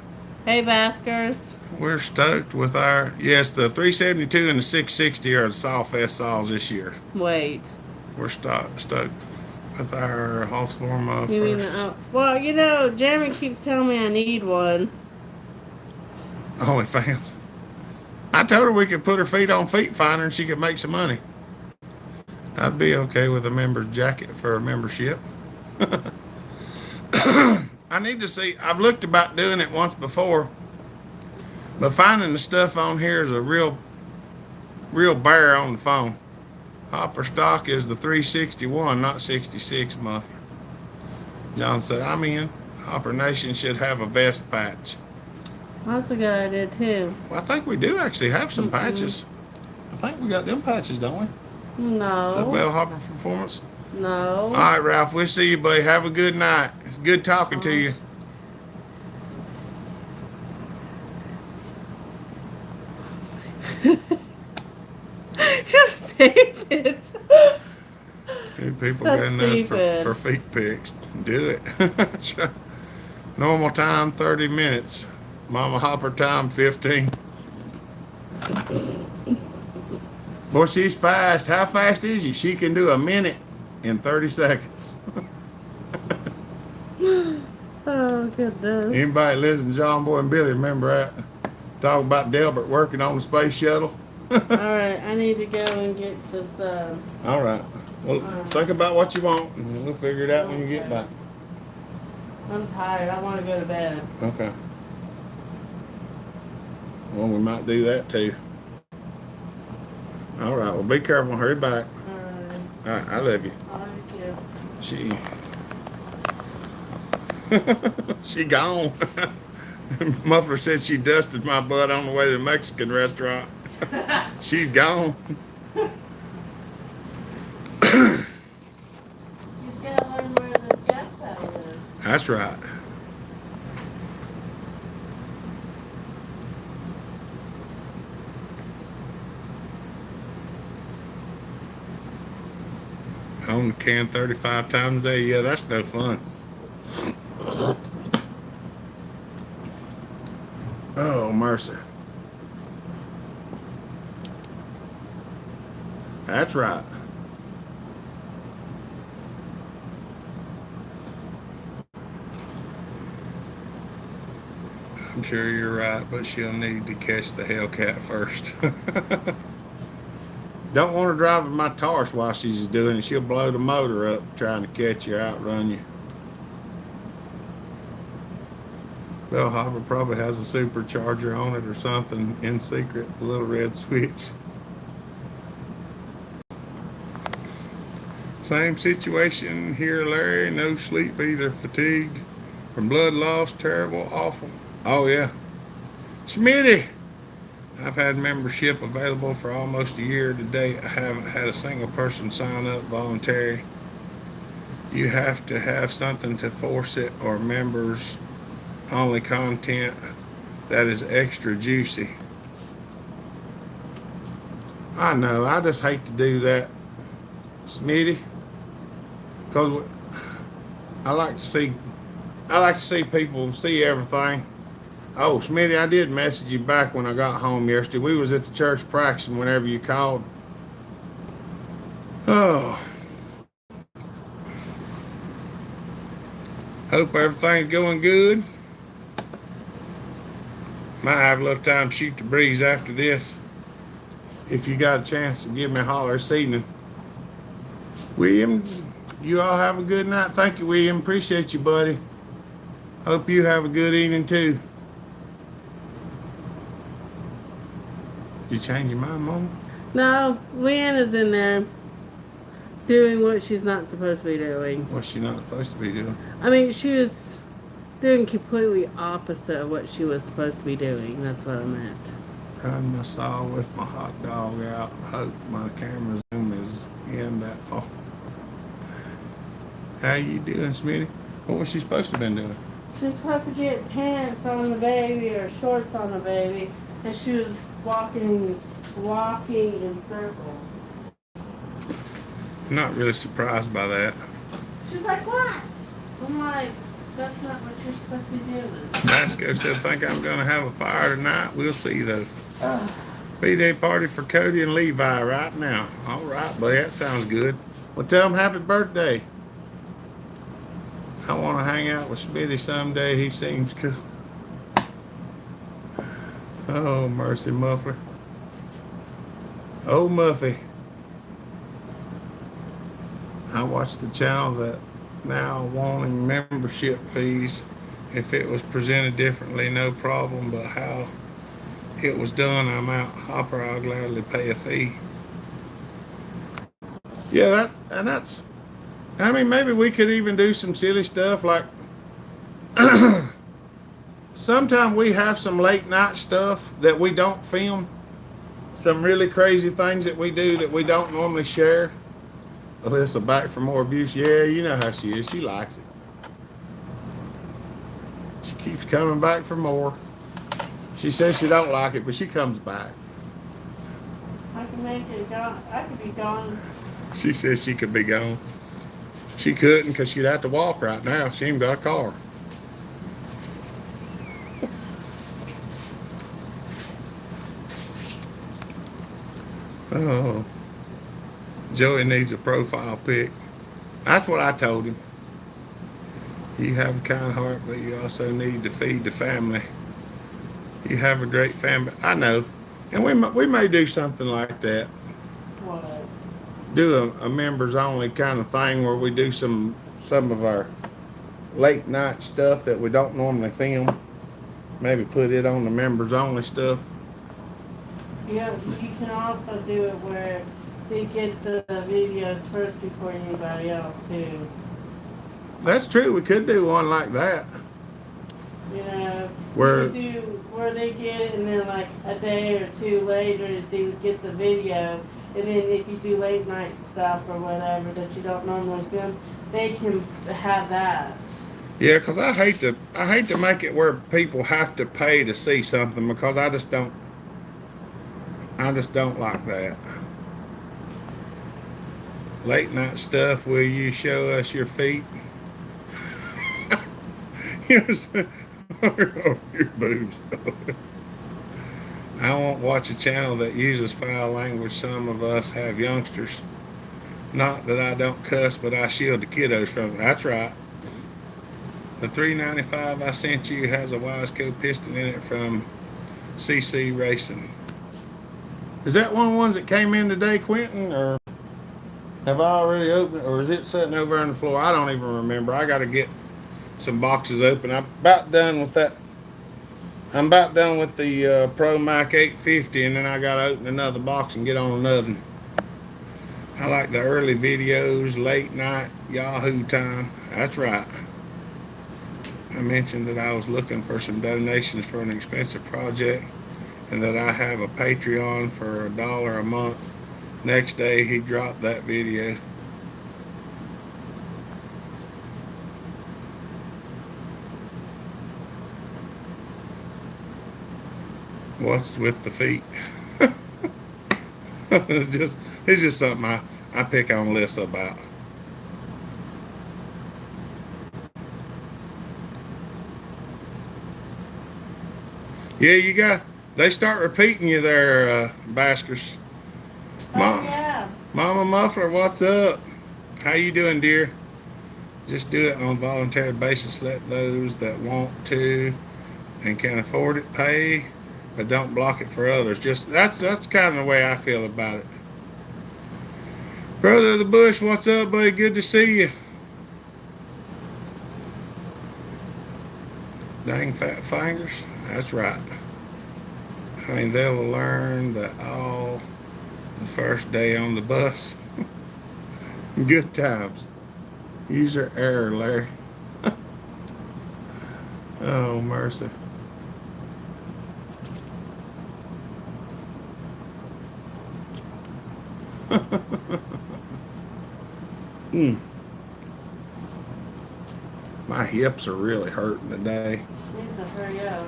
Hey, Baskers. We're stoked with our yes, the 372 and the 660 are the Sawfest saws this year. Wait. We're stoked with our Hawthorne You mean first. well, you know, Jeremy keeps telling me I need one. OnlyFans. I told her we could put her feet on Feet Finder and she could make some money. I'd be okay with a member's jacket for a membership. I need to see. I've looked about doing it once before, but finding the stuff on here is a real bear on the phone. Hopper stock is the 361, not 66 muffler. John said, I'm in. Hopper Nation should have a vest patch. That's a good idea too. Well, I think we do actually have some patches. I think we got them patches, don't we? The No. Bell Hopper Performance. No. All right, Ralph. We'll see you, buddy. Have a good night. It's good talking to you. You're stupid. Dude, people That's getting us stupid. for feet pics. Do it. Sure. Normal time 30 minutes. Mama Hopper time 15. Boy, she's fast. How fast is she? She can do a minute in 30 seconds. Oh goodness. Anybody listen to John Boy and Billy remember that? Talk about Delbert working on the space shuttle. All right, I need to go and get this. All right. Well, think about what you want, and we'll figure it out when you get back. I'm tired. I want to go to bed. Okay. Well, we might do that too. All right. Well, be careful. Hurry back. All right. All right. I love you. I love you too. She gone. Muffler said she dusted my butt on the way to the Mexican restaurant. She's gone. You gotta learn where the gas pedal is. That's right. On the can 35 times a day. Yeah, that's no fun. Oh, mercy. That's right. I'm sure you're right, but she'll need to catch the Hellcat first. Don't want to drive my Taurus while she's doing it. She'll blow the motor up trying to catch you, outrun you. Bell Hopper probably has a supercharger on it or something in secret, the little red switch. Same situation here, Larry. No sleep either. Fatigued from blood loss. Terrible, awful. Oh yeah. Smitty, I've had membership available for almost a year today. I haven't had a single person sign up voluntary. You have to have something to force it or members only content that is extra juicy. I know, I just hate to do that, Smitty, because I like to see I like to see people see everything. Oh, Smitty, I did message you back when I got home yesterday. We was at the church practicing whenever you called. Oh, hope everything's going good. Might have a little time to shoot the breeze after this. If you got a chance to give me a holler this evening. William, you all have a good night. Thank you, William. Appreciate you, buddy. Hope you have a good evening too. Did you change your mind, Mom? No, Leanna's in there doing what she's not supposed to be doing. What's she not supposed to be doing? I mean, she was doing completely opposite of what she was supposed to be doing. That's what I meant. Running my saw with my hot dog out. Hope my camera zoom is in that far. How you doing, Smitty? What was she supposed to have been doing? She was supposed to get pants on the baby or shorts on the baby, and she was walking in circles. I'm not really surprised by that. She's like, what? I'm like, that's not what you're supposed to be doing. Vasco said, think I'm going to have a fire tonight. We'll see, though. Ugh. B-Day party for Cody and Levi right now. All right, buddy. That sounds good. Well, tell them happy birthday. I want to hang out with Smitty someday. He seems cool. Oh, mercy, Muffler. Oh, Muffy. I watched the channel that now wanting membership fees. If it was presented differently, no problem. But how it was done, I'm out. Hopper, I'll gladly pay a fee. Yeah, that's. I mean, maybe we could even do some silly stuff like. Sometimes we have some late night stuff that we don't film. Some really crazy things that we do that we don't normally share. Alyssa back for more abuse. Yeah, you know how she is. She likes it. She keeps coming back for more. She says she don't like it, but she comes back. I can make it gone. I could be gone. She says she could be gone. She couldn't because she'd have to walk right now. She ain't got a car. Oh. Joey needs a profile pic. That's what I told him. You have a kind heart, but you also need to feed the family. You have a great family. I know. And we may do something like that. What? Do a members only kind of thing where we do some of our late night stuff that we don't normally film. Maybe put it on the members only stuff. Yeah, you can also do it where they get the videos first before anybody else too. That's true. We could do one like that. You know, Where you could do where they get it, and then like a day or two later they would get the video, and then if you do late night stuff or whatever that you don't normally film, they can have that. yeah, because I hate to make it where people have to pay to see something because I just don't like that. Late night stuff, will you show us your feet? Yes, your boobs. I won't watch a channel that uses foul language. Some of us have youngsters. Not that I don't cuss, but I shield the kiddos from it. That's right. The $3.95 I sent you has a Wiseco piston in it from CC Racing. Is that one of the ones that came in today, Quentin, or have I already opened it, or is it sitting over on the floor? I don't even remember. I got to get some boxes open. I'm about done with that. I'm about done with the Pro Mac 850, and then I got to open another box and get on another one. I like the early videos, late night, Yahoo time. That's right. I mentioned that I was looking for some donations for an expensive project and that I have a Patreon for $1 a month. Next day, he dropped that video. What's with the feet? It's just something I pick on Lissa about. Yeah, you got. They start repeating you there, Baskers. Oh Mom, yeah. Mama Muffler, what's up? How you doing, dear? Just do it on a voluntary basis. Let those that want to and can afford it pay, but don't block it for others. Just that's kind of the way I feel about it. Brother of the Bush, what's up, buddy? Good to see you. Dang fat fingers. That's right. I mean, they will learn that all the first day on the bus. Good times. User error, Larry. Oh, mercy. mm. My hips are really hurting today. Needs to hurry up.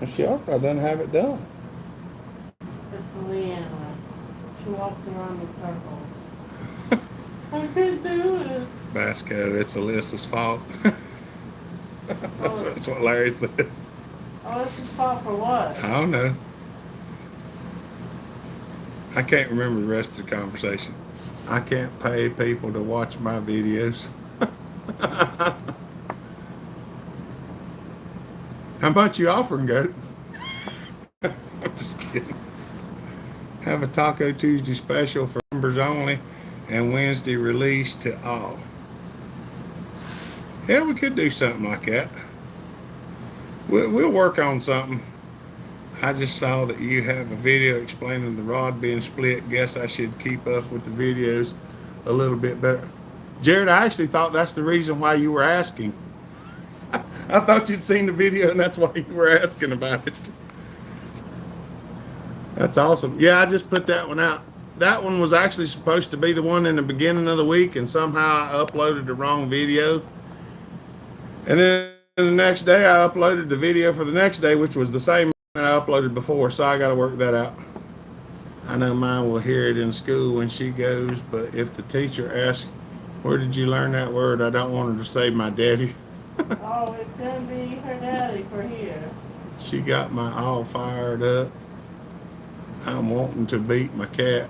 She I done have it done. It's Leanna. She walks around in circles. I can't do it. Basco, it's Alyssa's fault. Oh, That's what Larry said. oh, it's his fault for what? I don't know. I can't remember the rest of the conversation. I can't pay people to watch my videos. How much you offering, Goat? I'm just kidding. Have a Taco Tuesday special for members only and Wednesday release to all. Yeah, we could do something like that. We'll work on something. I just saw that you have a video explaining the rod being split. Guess I should keep up with the videos a little bit better. Jared, I actually thought that's the reason why you were asking. I thought you'd seen the video and that's why you were asking about it. That's awesome. Yeah, I just put that one out. That one was actually supposed to be the one in the beginning of the week, and somehow I uploaded the wrong video. And then the next day I uploaded the video for the next day, which was the same that I uploaded before, so I got to work that out. I know mine will hear it in school when she goes, but if the teacher asks, where did you learn that word, I don't want her to say my daddy. Oh, it's gonna be her daddy for here. She got my all fired up. I'm wanting to beat my cat.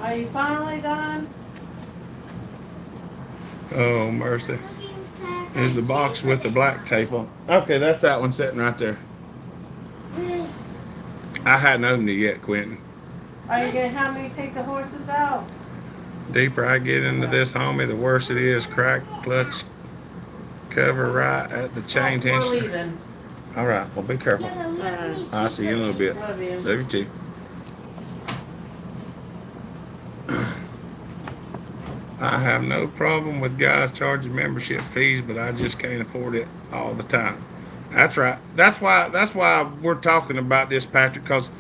Are you finally done? Oh, mercy. Is the box with the black tape on? Okay, that's that one sitting right there. I hadn't opened it yet, Quentin. Are you gonna have me take the horses out? Deeper I get into this, homie, the worse it is. Crack clutch cover right at the chain We're tensioner. leaving. All right, well, be careful. I'll see you in a little bit. Love you. Love you too. I have no problem with guys charging membership fees, but I just can't afford it all the time. That's right. That's why we're talking about this, Patrick, because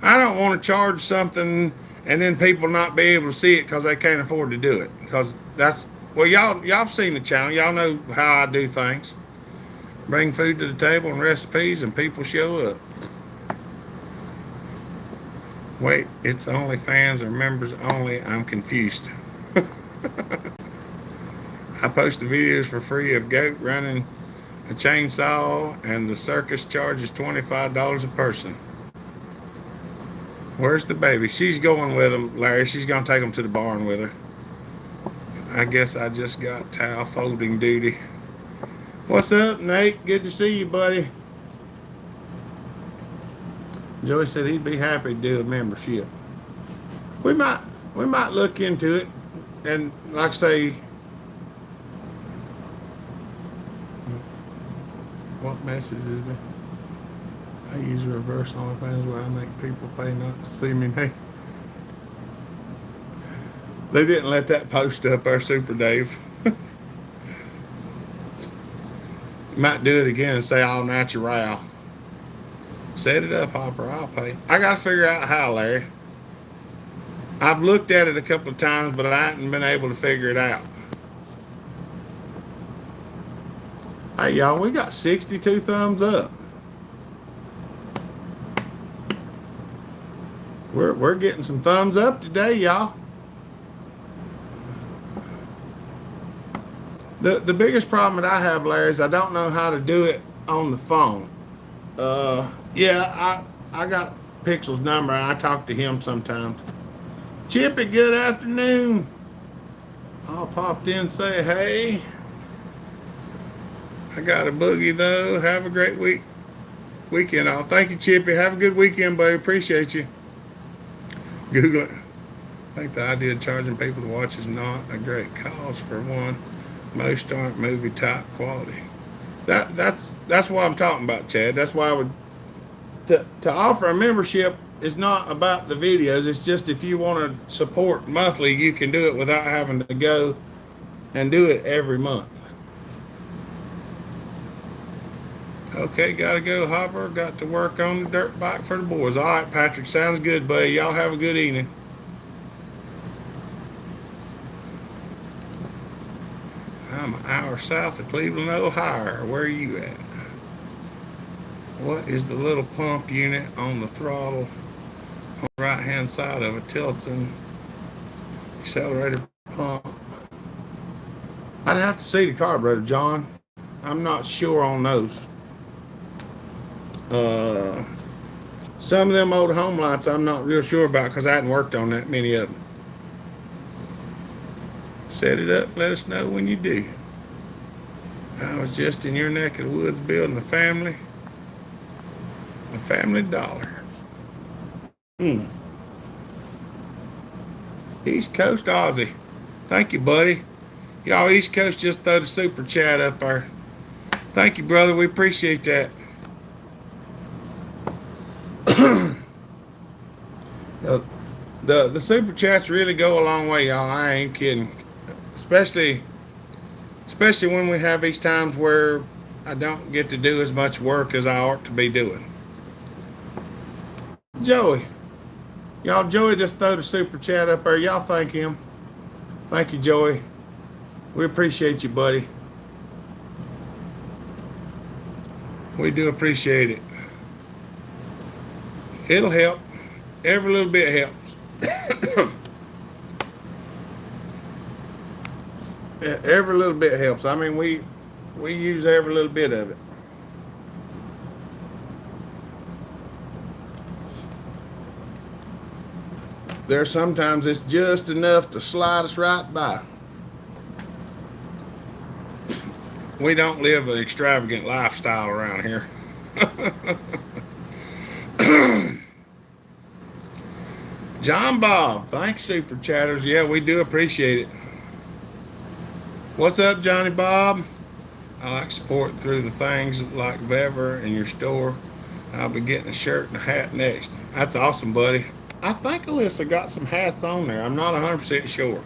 I don't want to charge something and then people not be able to see it because they can't afford to do it. Because that's, well, y'all seen the channel. Y'all know how I do things. Bring food to the table and recipes, and people show up. Wait, it's only fans or members only. I'm confused. I post the videos for free of Goat running a chainsaw, and the circus charges $25 a person. Where's the baby? She's going with him, Larry. She's going to take him to the barn with her. I guess I just got towel folding duty. What's up, Nate? Good to see you, buddy. Joey said he'd be happy to do a membership. We might look into it, and like I say, what message is me? I use reverse OnlyFans where I make people pay not to see me naked. They didn't let that post up there, Super Dave. Might do it again and say all natural. Set it up, Hopper. I'll pay. I got to figure out how, Larry. I've looked at it a couple of times, but I haven't been able to figure it out. Hey, y'all, we got 62 thumbs up. We're getting some thumbs up today, y'all. The biggest problem that I have, Larry, is I don't know how to do it on the phone. Yeah, I got Pixel's number and I talk to him sometimes. Chippy, good afternoon. I'll pop in and say hey. I got a boogie though. Have a great weekend all. Thank you, Chippy. Have a good weekend, buddy. Appreciate you. Google it. I think the idea of charging people to watch is not a great cause for one. Most aren't movie type quality. That's what I'm talking about, Chad. That's why I would to offer a membership is not about the videos. It's just if you want to support monthly, you can do it without having to go and do it every month. Okay, gotta go, Hopper. Got to work on the dirt bike for the boys. All right, Patrick. Sounds good, buddy. Y'all have a good evening. I'm an hour south of Cleveland, Ohio. Where are you at? What is the little pump unit on the throttle on the right hand side of a Tilton accelerator pump? I'd have to see the carburetor, John. I'm not sure on those. Some of them old home lights I'm not real sure about because I hadn't worked on that many of them. Set it up, let us know when you do. I was just in your neck of the woods building a family dollar. East Coast Aussie. Thank you, buddy. Y'all East Coast just throw the super chat up there. Thank you, brother. We appreciate that. The super chats really go a long way, y'all. I ain't kidding. Especially when we have these times where I don't get to do as much work as I ought to be doing. Joey. Y'all, Joey just throw the super chat up there. Y'all thank him. Thank you, Joey. We appreciate you, buddy. We do appreciate it. It'll help. Every little bit helps. Every little bit helps. I mean, we use every little bit of it. There's sometimes it's just enough to slide us right by. We don't live an extravagant lifestyle around here. John Bob, thanks, Super Chatters. Yeah, we do appreciate it. What's up, Johnny Bob? I like support through the things like Vever in your store. I'll be getting a shirt and a hat next. That's awesome, buddy. I think Alyssa got some hats on there. I'm not 100% sure.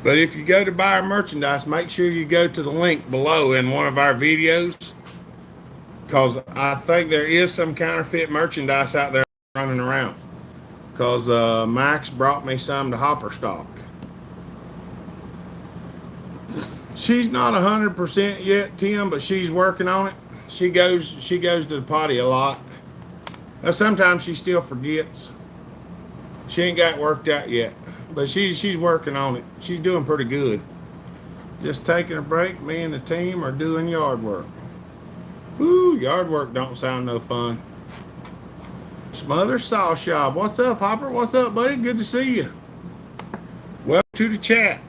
But if you go to buy our merchandise, make sure you go to the link below in one of our videos, because I think there is some counterfeit merchandise out there running around, because Max brought me some to Hopper stock. She's not 100% yet, Tim, but she's working on it. She goes to the potty a lot. Sometimes she still forgets. She ain't got it worked out yet, but she's working on it. She's doing pretty good. Just taking a break. Me and the team are doing yard work. Woo, yard work don't sound no fun. Smother Saw Shop. What's up, Hopper? What's up, buddy? Good to see you. Welcome to the chat.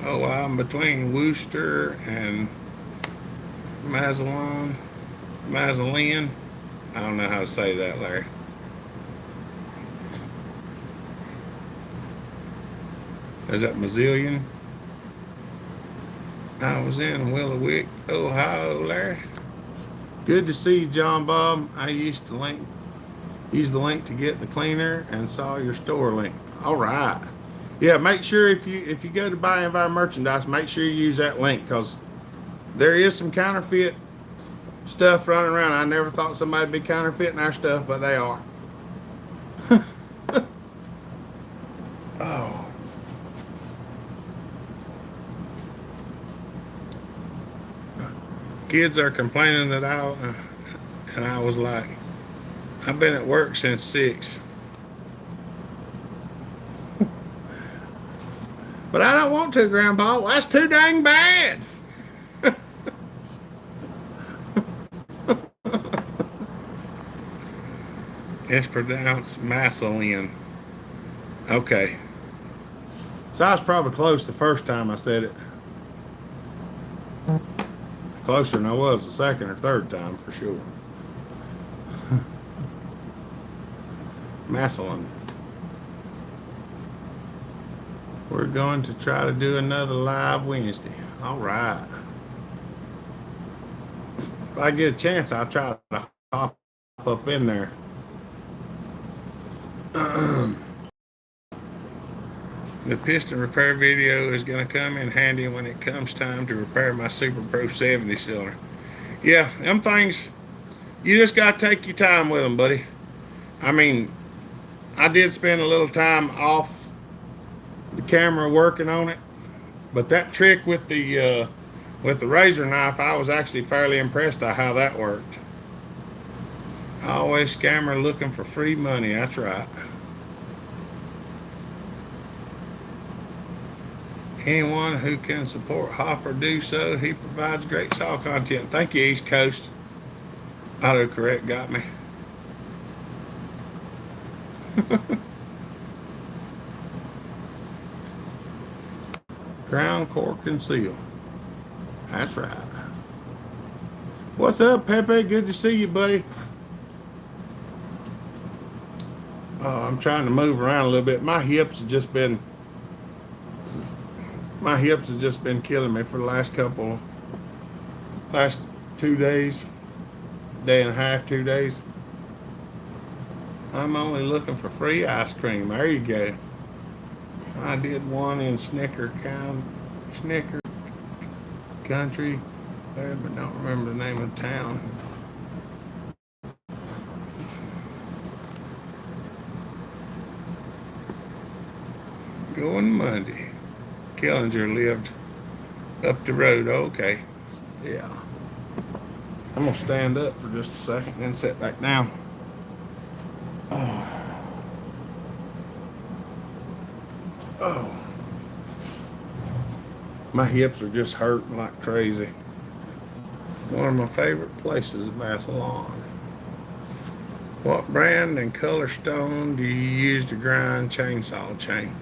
Oh, I'm between Worcester and Mazaline. I don't know how to say that, Larry. Is that Mazzillion? I was in Willowick, Ohio, Larry. Good to see you, John Bob. I used the link to get the cleaner and saw your store link. All right. Yeah, make sure if you go to buy any of our merchandise, make sure you use that link because there is some counterfeit stuff running around. I never thought somebody'd be counterfeiting our stuff, but they are. Oh. Kids are complaining that and I was like, I've been at work since 6. But I don't want to, Grandpa. Well, that's too dang bad. It's pronounced Massillon. Okay. So I was probably close the first time I said it. Closer than I was the second or third time for sure. Massillon. We're going to try to do another live Wednesday. All right. If I get a chance, I'll try to hop up in there. The piston repair video is going to come in handy when it comes time to repair my Super Pro 70 cylinder. Yeah, them things, you just got to take your time with them, buddy. I mean, I did spend a little time off the camera working on it, but that trick with the razor knife, I was actually fairly impressed at how that worked. Always scammer looking for free money. That's right. Anyone who can support Hopper do so. He provides great saw content. Thank you, East Coast. Autocorrect got me. Crown, cork, and seal. That's right. What's up, Pepe? Good to see you, buddy. Oh, I'm trying to move around a little bit. My hips have just been killing me for the last 2 days, day and a half, 2 days. I'm only looking for free ice cream. There you go. I did one in Snicker Country, there, but don't remember the name of the town. Going Monday. Killinger lived up the road. Okay. Yeah. I'm going to stand up for just a second and then sit back down. Oh. Oh. My hips are just hurting like crazy. One of my favorite places is Massillon. What brand and color stone do you use to grind chainsaw chain?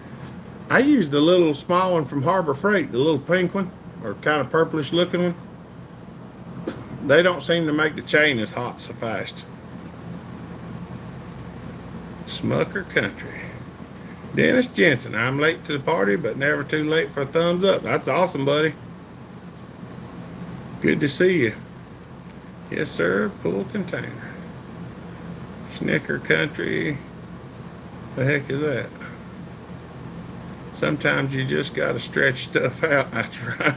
I use the little small one from Harbor Freight, the little pink one, or kind of purplish looking one. They don't seem to make the chain as hot so fast. Smucker Country. Dennis Jensen, I'm late to the party, but never too late for a thumbs up. That's awesome, buddy. Good to see you. Yes, sir. Pool container. Snicker Country. The heck is that? Sometimes you just got to stretch stuff out. That's right.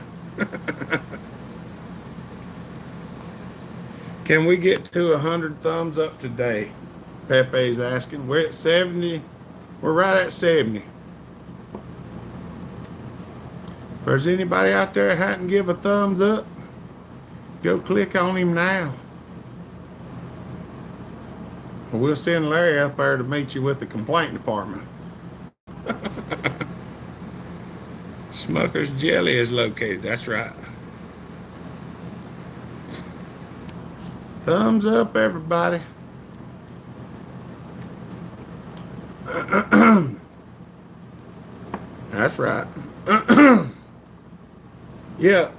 Can we get to 100 thumbs up today? Pepe's asking. We're at 70. We're right at 70. If there's anybody out there that hadn't give a thumbs up, go click on him now. We'll send Larry up there to meet you with the complaint department. Smucker's Jelly is located. That's right. Thumbs up, everybody. That's right. Yeah.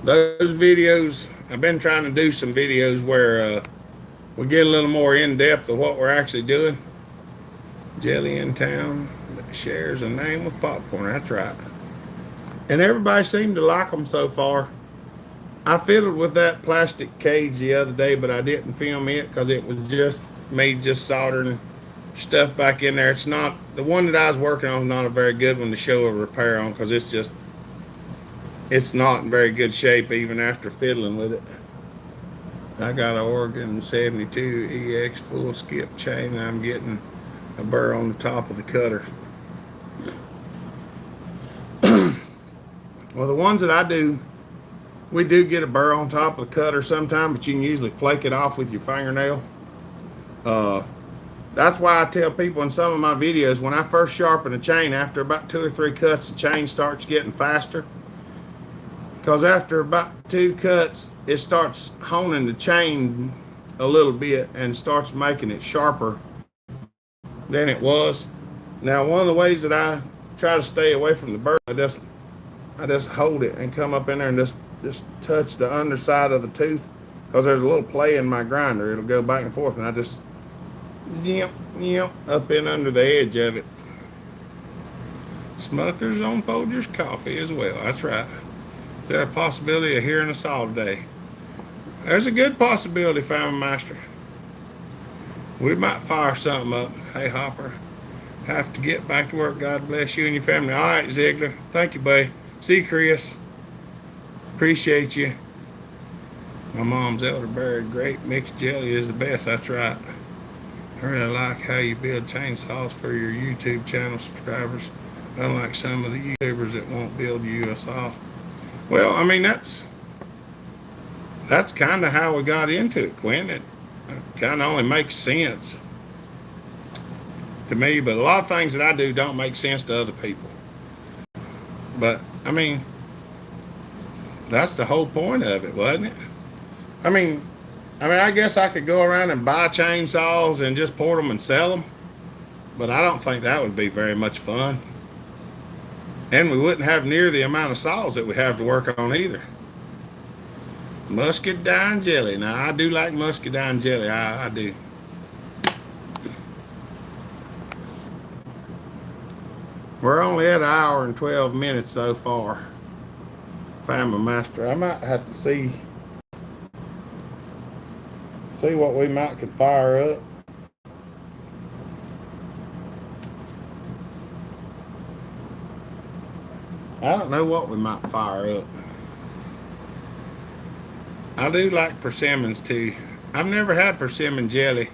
Those videos, I've been trying to do some videos where we get a little more in depth of what we're actually doing. Jelly in town that shares a name with popcorn. That's right. And everybody seemed to like them so far. I fiddled with that plastic cage the other day, but I didn't film it because it was just me just soldering stuff back in there. It's not the one that I was working on. Is not a very good one to show a repair on because it's not in very good shape even after fiddling with it. I got an Oregon 72 EX full skip chain, and I'm getting a burr on the top of the cutter. Well, the ones that I do, we do get a burr on top of the cutter sometime, but you can usually flake it off with your fingernail. Uh, that's why I tell people in some of my videos, when I first sharpen a chain, after about 2 or 3 cuts, the chain starts getting faster. Because after about 2 cuts, it starts honing the chain a little bit and starts making it sharper than it was. Now, one of the ways that I try to stay away from the burr, I just hold it and come up in there and just touch the underside of the tooth because there's a little play in my grinder. It'll go back and forth, and I just up in under the edge of it. Smuckers on Folgers coffee as well. That's right. Is there a possibility of hearing a saw today? There's a good possibility, Family Master. We might fire something up. Hey, Hopper. Have to get back to work. God bless you and your family. All right, Ziegler. Thank you, buddy. See you, Chris. Appreciate you. My mom's elderberry grape mixed jelly is the best. That's right. I really like how you build chainsaws for your YouTube channel subscribers, unlike some of the YouTubers that won't build you a saw. Well, I mean, that's kind of how we got into it, Quinn. It kind of only makes sense to me, but a lot of things that I do don't make sense to other people. But, I mean, that's the whole point of it, wasn't it? I mean, I guess I could go around and buy chainsaws and just port them and sell them, but I don't think that would be very much fun. And we wouldn't have near the amount of saws that we have to work on either. Muscadine jelly. Now, I do like muscadine jelly. I do. We're only at 1 hour and 12 minutes so far. Family Master. I might have to see what we might could fire up. I don't know what we might fire up. I do like persimmons too. I've never had persimmon jelly.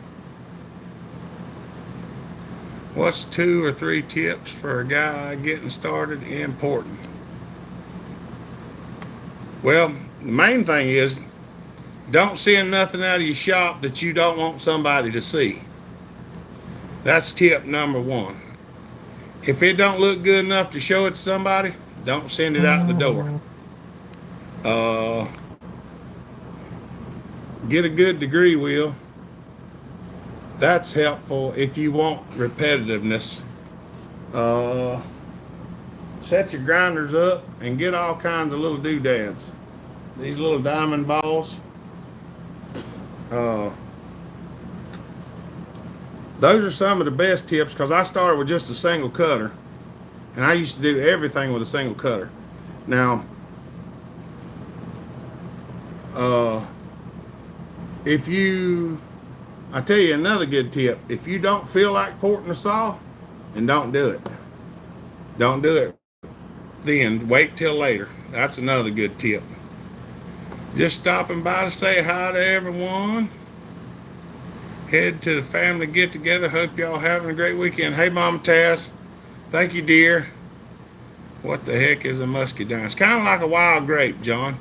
What's 2 or 3 tips for a guy getting started importing? Well, the main thing is don't send nothing out of your shop that you don't want somebody to see. That's tip number 1. If it don't look good enough to show it to somebody, don't send it out the door. Get a good degree wheel. That's helpful if you want repetitiveness. Set your grinders up and get all kinds of little doodads. These little diamond balls. Those are some of the best tips because I started with just a single cutter. And I used to do everything with a single cutter. Now, I tell you another good tip. If you don't feel like porting a saw, then don't do it. Don't do it. Then wait till later. That's another good tip. Just stopping by to say hi to everyone. Head to the family get together. Hope y'all having a great weekend. Hey, Mama Taz. Thank you, dear. What the heck is a muscadine? It's kind of like a wild grape, John.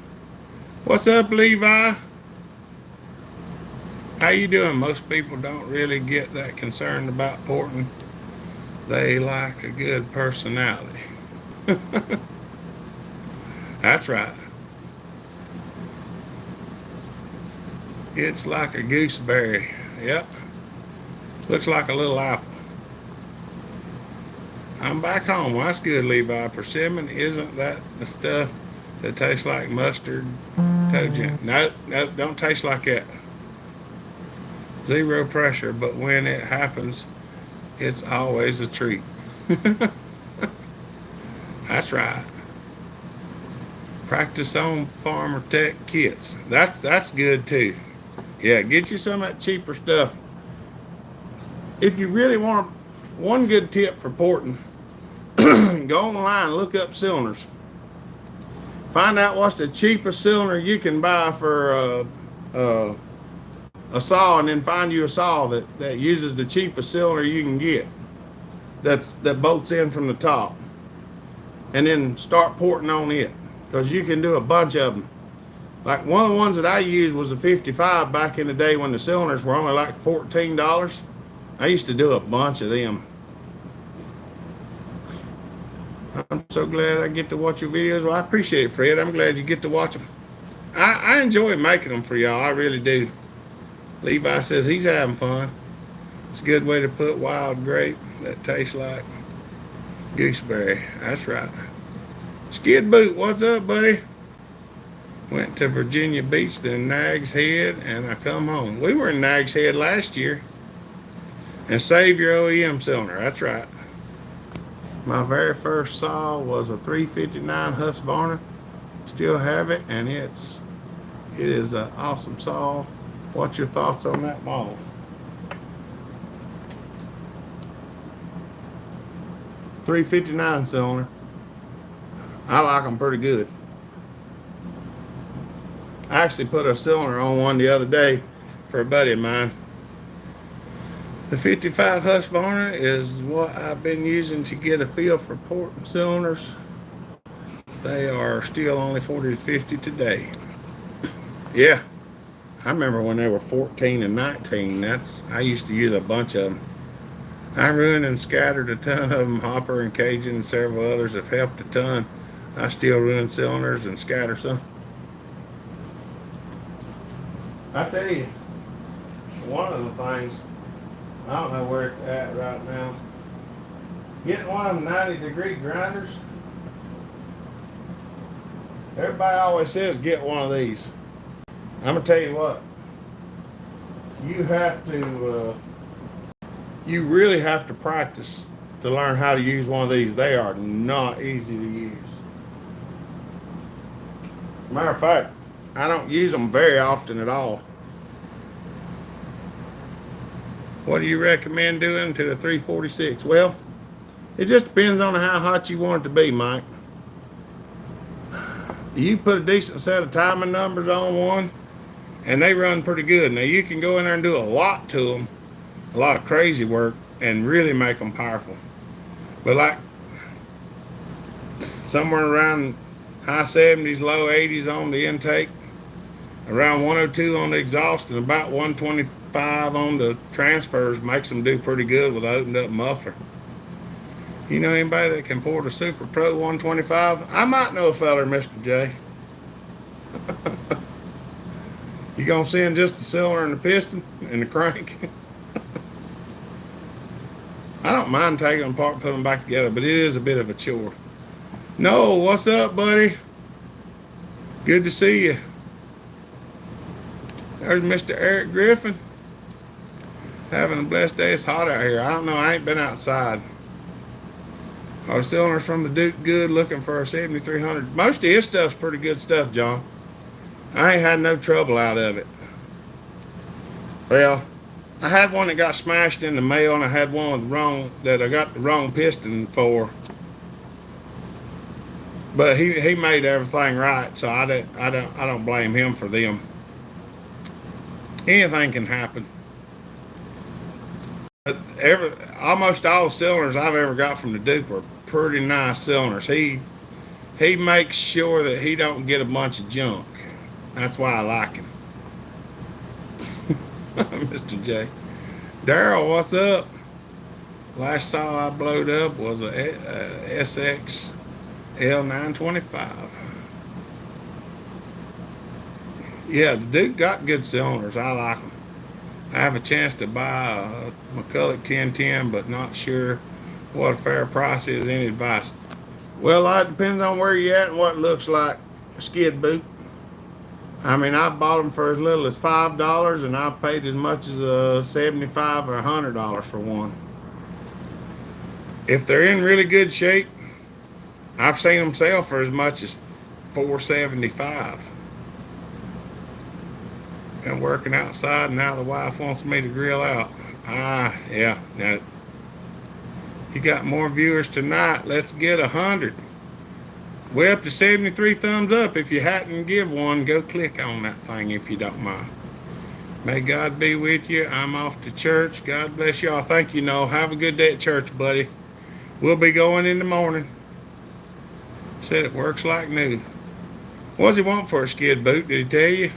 What's up, Levi? How you doing? Most people don't really get that concerned about porting. They like a good personality. That's right. It's like a gooseberry. Yep. Looks like a little apple. I'm back home. Well, that's good, Levi. Persimmon, isn't that the stuff that tastes like mustard? Told you. Nope, don't taste like that. Zero pressure, but when it happens, it's always a treat. That's right. Practice on Farmer Tech kits. That's good too. Yeah, get you some of that cheaper stuff. if you really want one good tip for porting, go online and look up cylinders. Find out what's the cheapest cylinder you can buy for a saw, and then find you a saw that uses the cheapest cylinder you can get. That bolts in from the top, and then start porting on it, because you can do a bunch of them. Like one of the ones that I used was a 55 back in the day when the cylinders were only like $14. I used to do a bunch of them. I'm so glad I get to watch your videos. Well, I appreciate it, Fred. I'm glad you get to watch them. I enjoy making them for y'all. I really do. Levi says he's having fun. It's a good way to put wild grape that tastes like gooseberry. That's right. Skid Boot, what's up, buddy? Went to Virginia Beach, then Nags Head, and I come home. We were in Nags Head last year. And save your OEM cylinder. That's right. My very first saw was a 359 Husqvarna. Still have it, and it is an awesome saw. What's your thoughts on that model? 359 cylinder. I like them pretty good. I actually put a cylinder on one the other day for a buddy of mine. The 55 Husqvarna is what I've been using to get a feel for porting cylinders. They are still only 40 to 50 today. Yeah, I remember when they were 14 and 19. I used to use a bunch of them. I ruined and scattered a ton of them. Hopper and Cajun and several others have helped a ton. I still ruin cylinders and scatter some. I tell you, one of the things, I don't know where it's at right now. Getting one of them 90-degree grinders. Everybody always says get one of these. I'm gonna tell you what. You have to. You really have to practice to learn how to use one of these. They are not easy to use. Matter of fact, I don't use them very often at all. What do you recommend doing to the 346? Well, it just depends on how hot you want it to be, Mike. You put a decent set of timing numbers on one, and they run pretty good. Now, you can go in there and do a lot to them, a lot of crazy work, and really make them powerful. But like somewhere around high 70s, low 80s on the intake, around 102 on the exhaust, and about 125 on the transfers makes them do pretty good with an opened up muffler. You know anybody that can port a Super Pro 125? I might know a feller, Mr. J. You gonna send just the cylinder and the piston and the crank? I don't mind taking them apart and putting them back together, but it is a bit of a chore. No, what's up, buddy? Good to see you. There's Mr. Eric Griffin. Having a blessed day. It's hot out here. I don't know. I ain't been outside. Our cylinders from the Duke Good, looking for a 7300. Most of his stuff's pretty good stuff, John. I ain't had no trouble out of it. Well, I had one that got smashed in the mail, and I had one with that I got the wrong piston for. But he made everything right, so I don't blame him for them. Anything can happen. But almost all the cylinders I've ever got from the Duke were pretty nice cylinders. He makes sure that he don't get a bunch of junk. That's why I like him. Mr. J. Daryl, what's up? Last saw I blowed up was a SX L925. Yeah, the Duke got good cylinders. I like them. I have a chance to buy a McCulloch 1010, but not sure what a fair price is. Any advice? Well, it depends on where you're at and what it looks like. Skid Boot. I mean, I bought them for as little as $5, and I paid as much as $75 or $100 for one. If they're in really good shape, I've seen them sell for as much as $475. Been working outside, and now the wife wants me to grill out. Yeah. Now, you got more viewers tonight. Let's get 100. We're up to 73 thumbs up. If you hadn't give one, go click on that thing if you don't mind. May God be with you. I'm off to church. God bless y'all. Thank you, Noel. Have a good day at church, buddy. We'll be going in the morning. Said it works like new. What does he want for a skid boot? Did he tell you?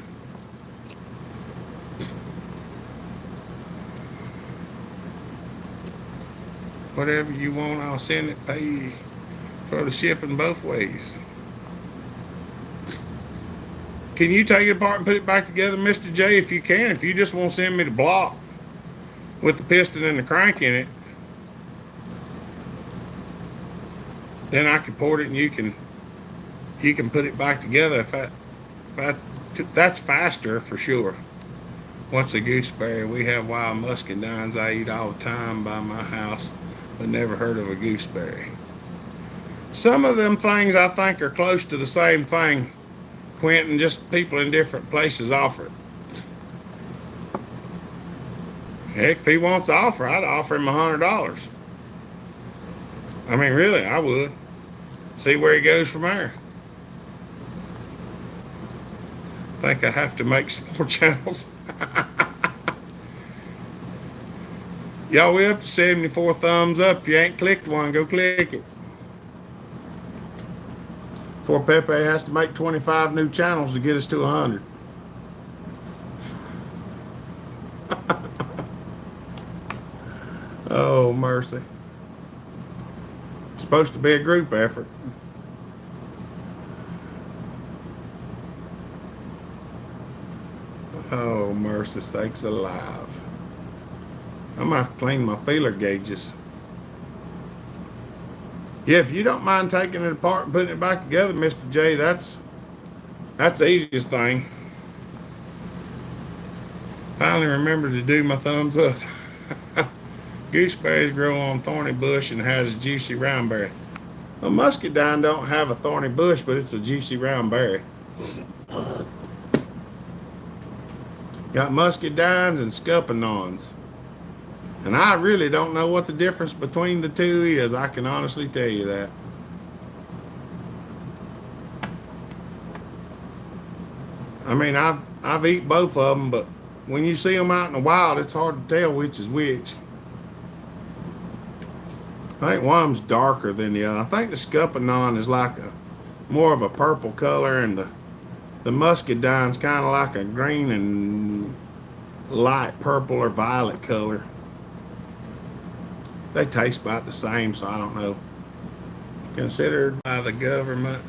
Whatever you want, I'll send it. Pay you for the shipping both ways. Can you take it apart and put it back together, Mr. J, if you can? If you just want to send me the block with the piston and the crank in it, then I can port it and you can put it back together. That's faster for sure. What's a gooseberry? We have wild muscadines I eat all the time by my house, but never heard of a gooseberry. Some of them things I think are close to the same thing, Quentin, just people in different places offer it. Heck, if he wants to offer, I'd offer him $100. I mean, really, I would. See where he goes from there. Think I have to make some more channels. Y'all, we up to 74 thumbs up. If you ain't clicked one, go click it. Before Pepe has to make 25 new channels to get us to 100. Oh, mercy. It's supposed to be a group effort. Oh, mercy sakes alive. I'm going to have to clean my feeler gauges. Yeah, if you don't mind taking it apart and putting it back together, Mr. J, that's the easiest thing. Finally remembered to do my thumbs up. Gooseberries grow on thorny bush and has a juicy round berry. Well, muscadine don't have a thorny bush, but it's a juicy round berry. Got muscadines and scuppernons. And I really don't know what the difference between the two is. I can honestly tell you that. I mean, I've eaten both of them, but when you see them out in the wild, it's hard to tell which is which. I think one of them's darker than the other. I think the scuppernong is like more of a purple color, and the muscadine's kind of like a green and light purple or violet color. They taste about the same, so I don't know. Considered by the government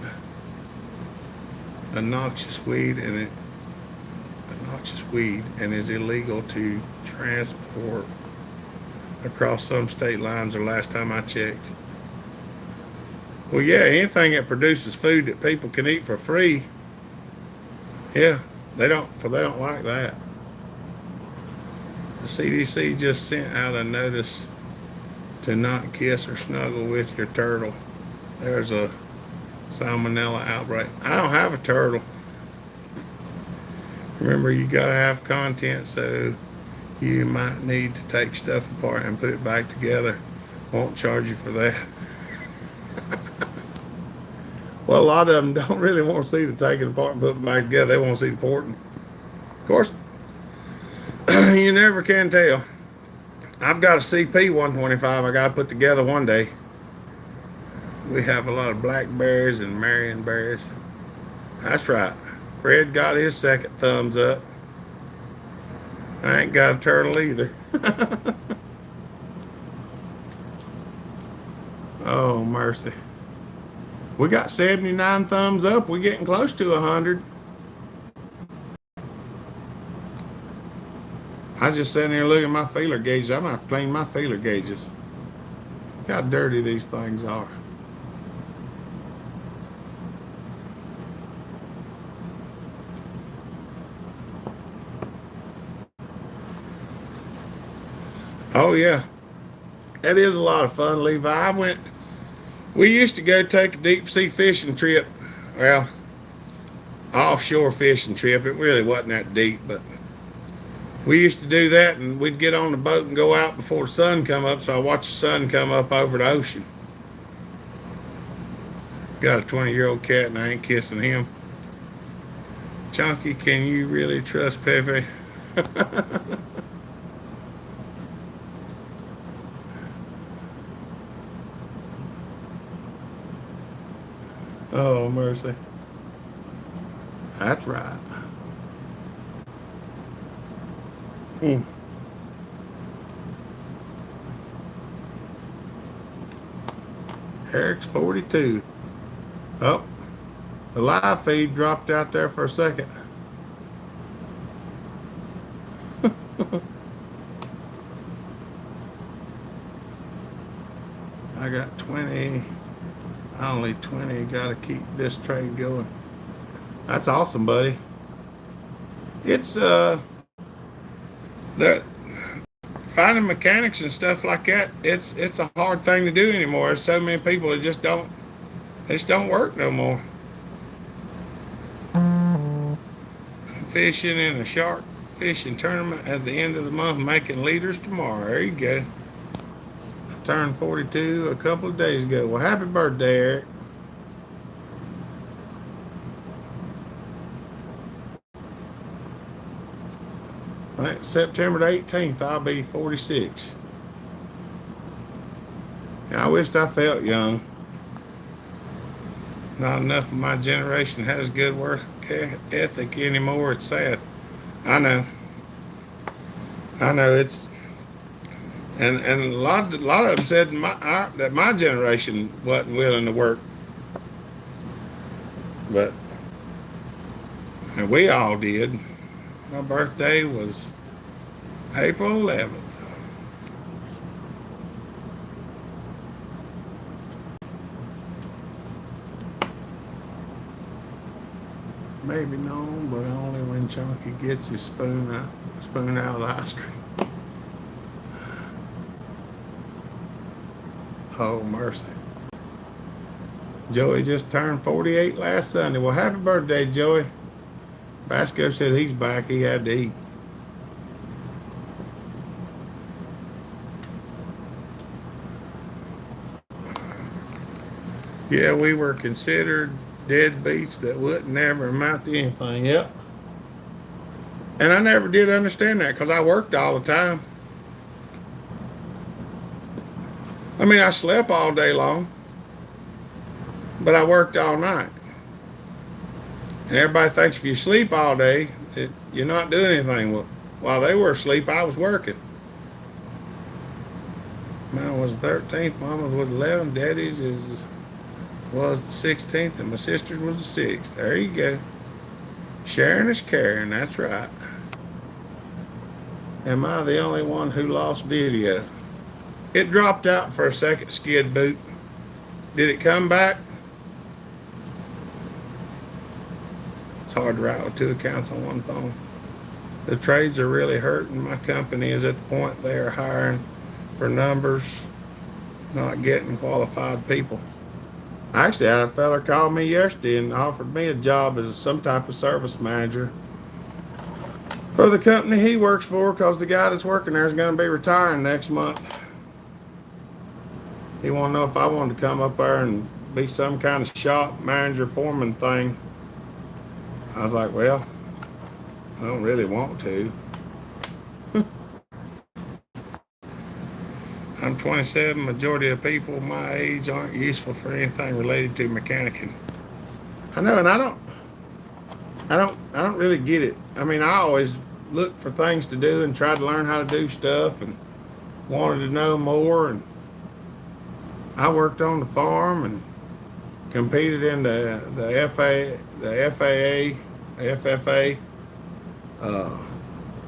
a noxious weed and is illegal to transport across some state lines, or last time I checked. Well, yeah, anything that produces food that people can eat for free, yeah, they don't like that. The CDC just sent out a notice to not kiss or snuggle with your turtle. There's a salmonella outbreak. I don't have a turtle. Remember, you gotta have content, so you might need to take stuff apart and put it back together. Won't charge you for that. Well, a lot of them don't really want to see the taking apart and putting it back together. They want to see the porting. Of course, you never can tell. I've got a CP 125 I got to put together one day. We have a lot of blackberries and marionberries. That's right. Fred got his second thumbs up. I ain't got a turtle either. Oh, mercy. We got 79 thumbs up. We're getting close to 100. I was just sitting there looking at my feeler gauges. I'm going to have to clean my feeler gauges. Look how dirty these things are. Oh, yeah. That is a lot of fun, Levi. We used to go take a deep sea fishing trip. Well, offshore fishing trip. It really wasn't that deep, but We used to do that, and we'd get on the boat and go out before the sun come up. So I watch the sun come up over the ocean. Got a 20-year-old cat, and I ain't kissing him. Chunky, can you really trust Pepe? Oh, mercy. That's right. Mm. Eric's 42. Oh, the live feed dropped out there for a second. I got 20. Only 20. Got to keep this trade going. That's awesome, buddy. It's the finding mechanics and stuff like that. It's a hard thing to do anymore. There's so many people that just don't work no more. I'm fishing in a shark fishing tournament at the end of the month, making leaders tomorrow. There you go. I turned 42 a couple of days ago. Well, happy birthday, Eric. I think September the 18th, I'll be 46. I wished I felt young. Not enough of my generation has good work ethic anymore. It's sad. I know. I know it's and a lot of them said that my generation wasn't willing to work, but and we all did. My birthday was April 11th. Maybe known, but only when Chunky gets his spoon out of the ice cream. Oh, mercy. Joey just turned 48 last Sunday. Well, happy birthday, Joey. Basco said he's back. He had to eat. Yeah, we were considered deadbeats that wouldn't never amount to anything. Yep. And I never did understand that because I worked all the time. I mean, I slept all day long, but I worked all night. And everybody thinks if you sleep all day, that you're not doing anything. Well, while they were asleep, I was working. Mine was the 13th, Mama's was 11th, Daddy's was the 16th, and my sister's was the 6th. There you go. Sharing is caring, that's right. Am I the only one who lost video? It dropped out for a second, skid boot. Did it come back? It's hard to write with 2 accounts on one phone. The trades are really hurting. My company is at the point they are hiring for numbers, not getting qualified people. Actually, I had a fella call me yesterday and offered me a job as some type of service manager for the company he works for because the guy that's working there is going to be retiring next month. He wanted to know if I wanted to come up there and be some kind of shop manager foreman thing. I was like, well, I don't really want to. I'm 27. Majority of people my age aren't useful for anything related to mechanicking. I know, and I don't really get it. I mean, I always look for things to do and tried to learn how to do stuff and wanted to know more. And I worked on the farm and competed in the FFA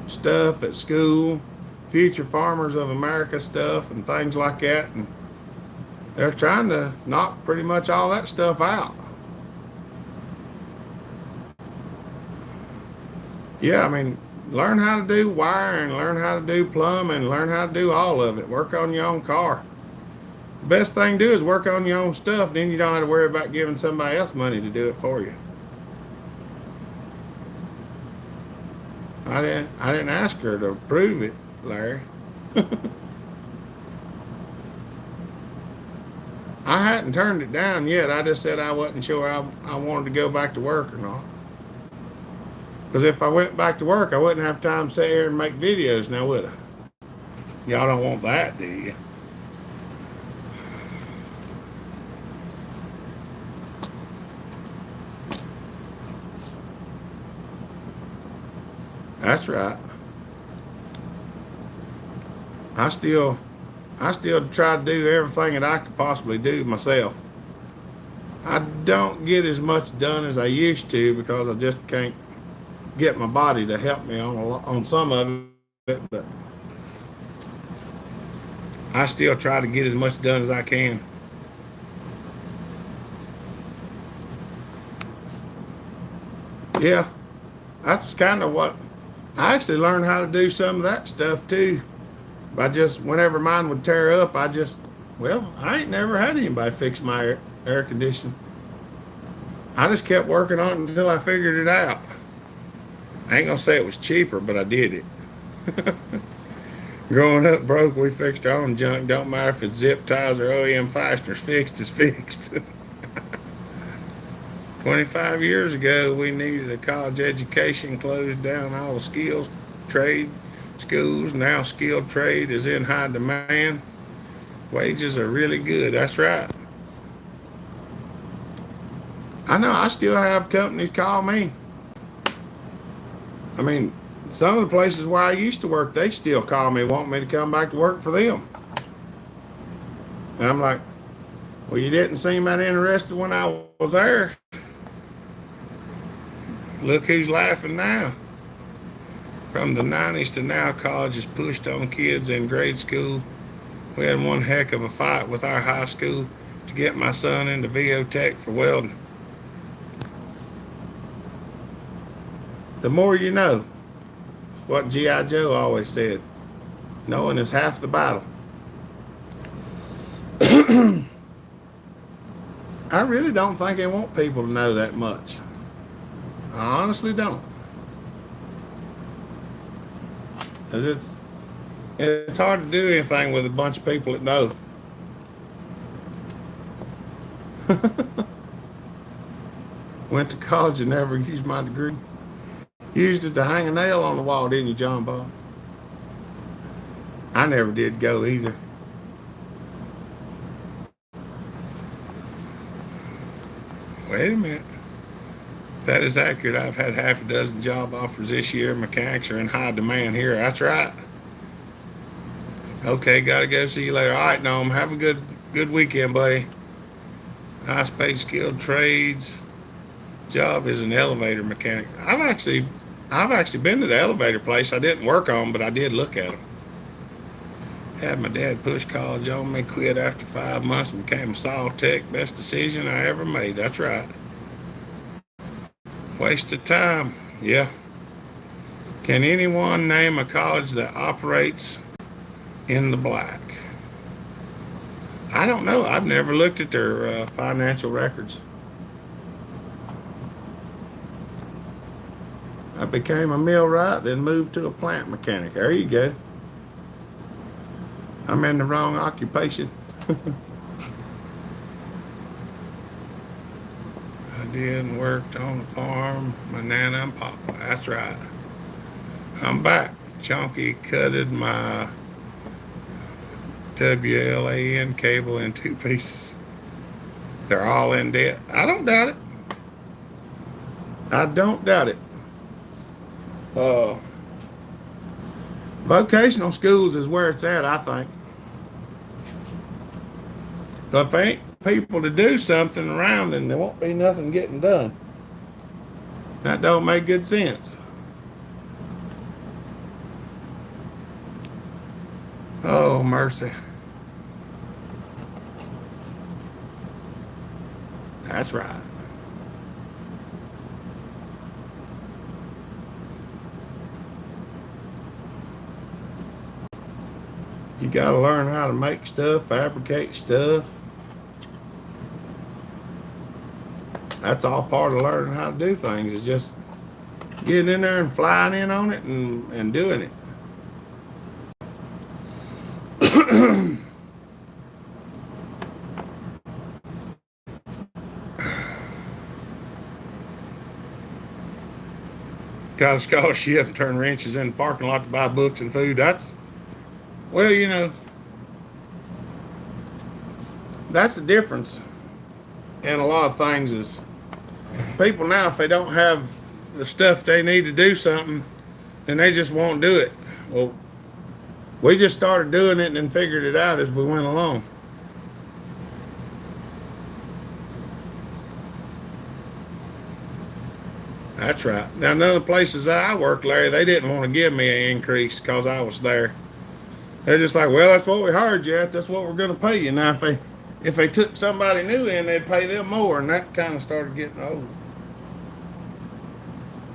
stuff at school, Future Farmers of America stuff and things like that. And they're trying to knock pretty much all that stuff out. Yeah, I mean, learn how to do wiring, learn how to do plumbing, learn how to do all of it. Work on your own car. The best thing to do is work on your own stuff. Then you don't have to worry about giving somebody else money to do it for you. I didn't ask her to prove it, Larry. I hadn't turned it down yet. I just said I wasn't sure I wanted to go back to work or not. Because if I went back to work, I wouldn't have time to sit here and make videos now, would I? Y'all don't want that, do you? That's right. I still I still try to do everything that I could possibly do myself. I don't get as much done as I used to because I just can't get my body to help me on some of it, but I still try to get as much done as I can. Yeah, that's kind of what I actually learned how to do some of that stuff too. I just, whenever mine would tear up, I ain't never had anybody fix my air conditioning. I just kept working on it until I figured it out. I ain't gonna say it was cheaper, but I did it. Growing up broke, we fixed our own junk. Don't matter if it's zip ties or OEM fasteners. Fixed is fixed. 25 years ago, we needed a college education, closed down all the skills trade schools. Now skilled trade is in high demand. Wages are really good. That's right. I know I still have companies call me. I mean, some of the places where I used to work, they still call me, want me to come back to work for them. And I'm like, well, you didn't seem that interested when I was there. Look who's laughing now. From the 90s to now, college has pushed on kids in grade school. We had one heck of a fight with our high school to get my son into VO Tech for welding. The more you know. It's what G.I. Joe always said. Knowing is half the battle. I really don't think they want people to know that much. I honestly don't. Because it's hard to do anything with a bunch of people that know. Went to college and never used my degree. Used it to hang a nail on the wall, didn't you, John Bob? I never did go either. Wait a minute. That is accurate. I've had half a dozen job offers this year. Mechanics are in high demand here. That's right. Okay, gotta go. See you later. All right, Noam. Have a good weekend, buddy. Nice paid skilled trades. Job is an elevator mechanic. I've actually been to the elevator place. I didn't work on, but I did look at them. Had my dad push college on me, quit after 5 months, and became a saw tech. Best decision I ever made. That's right. Waste of time. Yeah. Can anyone name a college that operates in the black? I don't know. I've never looked at their financial records. I became a millwright, then moved to a plant mechanic. There you go. I'm in the wrong occupation. I did and worked on the farm. My nana and papa. That's right. I'm back. Chunky cutted my WLAN cable in 2 pieces. They're all in debt. I don't doubt it. I don't doubt it. Vocational schools is where it's at, I think. So if there ain't people to do something around, then there won't be nothing getting done. That don't make good sense. Oh, mercy. That's right. You got to learn how to make stuff, fabricate stuff. That's all part of learning how to do things. It's just getting in there and flying in on it and doing it. Got a scholarship and turn wrenches in the parking lot to buy books and food. Well, that's the difference in a lot of things is people now, if they don't have the stuff they need to do something, then they just won't do it. Well, we just started doing it and then figured it out as we went along. That's right. Now, none of the places that I worked, Larry, they didn't want to give me an increase because I was there. They're just like, well, that's what we hired you at. That's what we're going to pay you. Now, if they took somebody new in, they'd pay them more, and that kind of started getting old.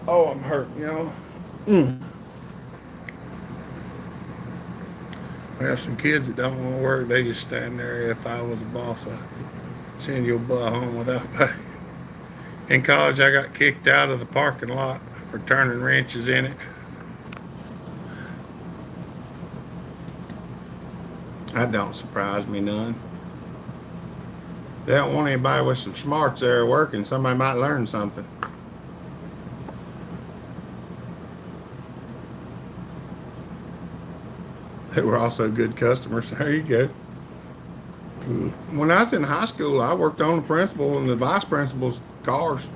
Oh, I'm hurting. Mm. We have some kids that don't want to work. They just stand there. If I was a boss, I'd send your butt home without pay. In college, I got kicked out of the parking lot for turning wrenches in it. That don't surprise me none. They don't want anybody with some smarts there working. Somebody might learn something. They were also good customers. There you go. When I was in high school, I worked on the principal and the vice principal's cars.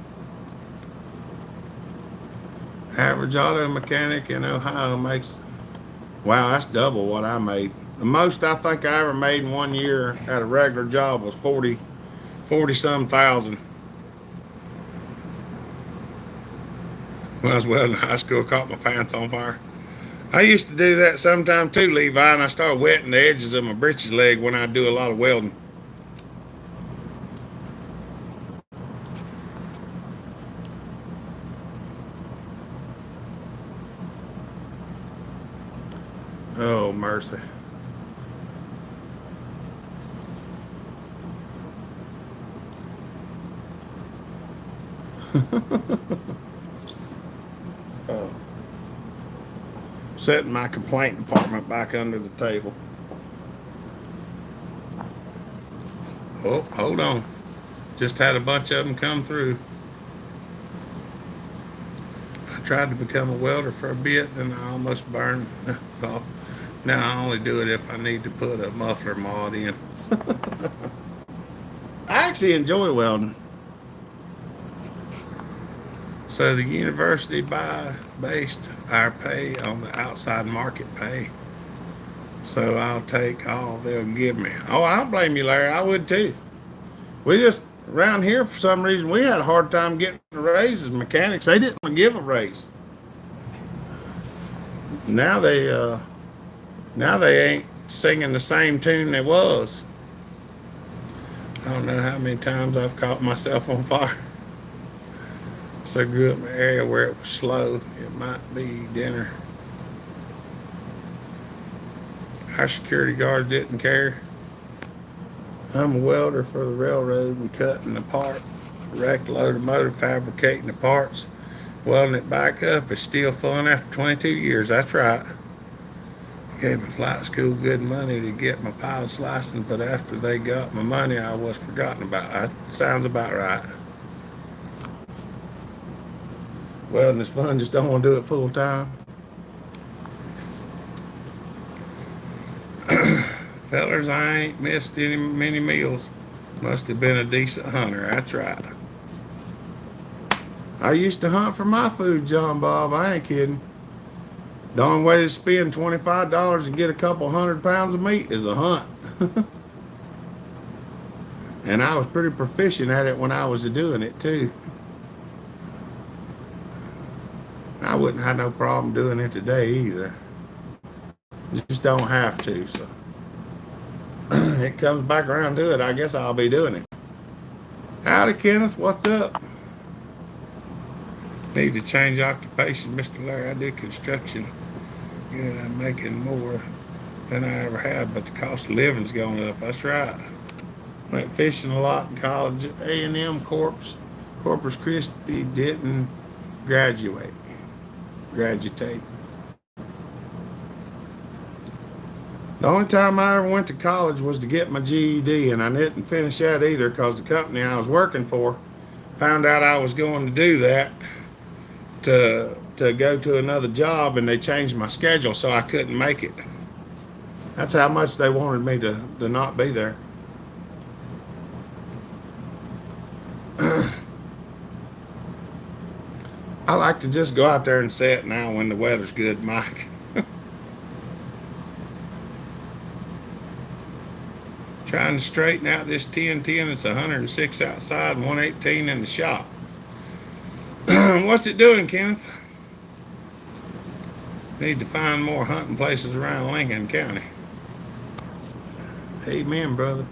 Average auto mechanic in Ohio makes, wow, that's double what I made. The most I think I ever made in 1 year at a regular job was 40 some thousand. When I was welding in high school, caught my pants on fire. I used to do that sometime too, Levi, and I started wetting the edges of my britches leg when I do a lot of welding. Oh, mercy. Oh. Setting my complaint department back under the table. Oh, hold on. Just had a bunch of them come through. I tried to become a welder for a bit, and I almost burned. So now I only do it if I need to put a muffler mod in. I actually enjoy welding. So the university based our pay on the outside market pay. So I'll take all they'll give me. Oh, I don't blame you, Larry. I would too. We just, around here, for some reason, we had a hard time getting a raise as mechanics. They didn't want to give a raise. Now they ain't singing the same tune they was. I don't know how many times I've caught myself on fire. So I grew up in an area where it was slow. It might be dinner. Our security guard didn't care. I'm a welder for the railroad and cutting apart wrecked locomotive, fabricating the parts, welding it back up. It's still fun after 22 years. That's right. Gave my flight school good money to get my pilot's license, but after they got my money, I was forgotten about. That sounds about right. Welding is fun, just don't want to do it full time. Fellers, I ain't missed many meals. Must have been a decent hunter. That's right. I used to hunt for my food, John Bob. I ain't kidding. The only way to spend $25 and get a couple 100 pounds of meat is a hunt. And I was pretty proficient at it when I was doing it too. I wouldn't have no problem doing it today either. Just don't have to, so. It comes back around to it, I guess I'll be doing it. Howdy, Kenneth, what's up? Need to change occupation, Mr. Larry. I do construction. Good, I'm making more than I ever have, but the cost of living's going up. That's right. Went fishing a lot in college at A&M Corpus Christi, didn't graduate. graduate. The only time I ever went to college was to get my GED, and I didn't finish that either because the company I was working for found out I was going to do that to go to another job, and they changed my schedule so I couldn't make it. That's how much they wanted me to not be there. I like to just go out there and sit now when the weather's good, Mike. Trying to straighten out this 1010. It's 106 outside and 118 in the shop. What's it doing, Kenneth? Need to find more hunting places around Lincoln County. Amen, brother.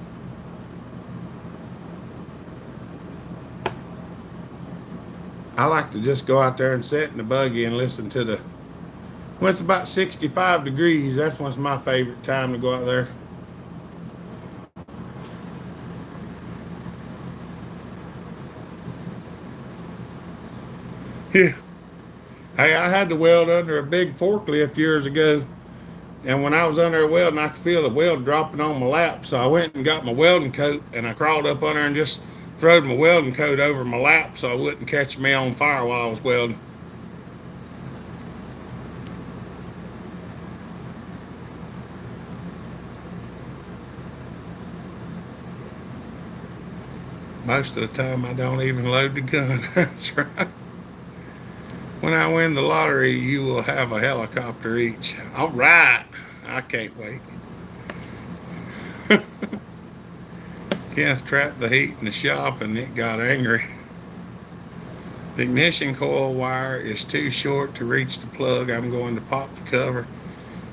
I like to just go out there and sit in the buggy and listen to the... When it's about 65 degrees, that's when's my favorite time to go out there. Yeah. Hey, I had to weld under a big forklift years ago. And when I was under there welding, I could feel the weld dropping on my lap. So I went and got my welding coat, and I crawled up under and just throwed my welding coat over my lap so I wouldn't catch me on fire while I was welding. Most of the time, I don't even load the gun. That's right. When I win the lottery, you will have a helicopter each. All right. I can't wait. Kenneth trapped the heat in the shop and it got angry. The ignition coil wire is too short to reach the plug. I'm going to pop the cover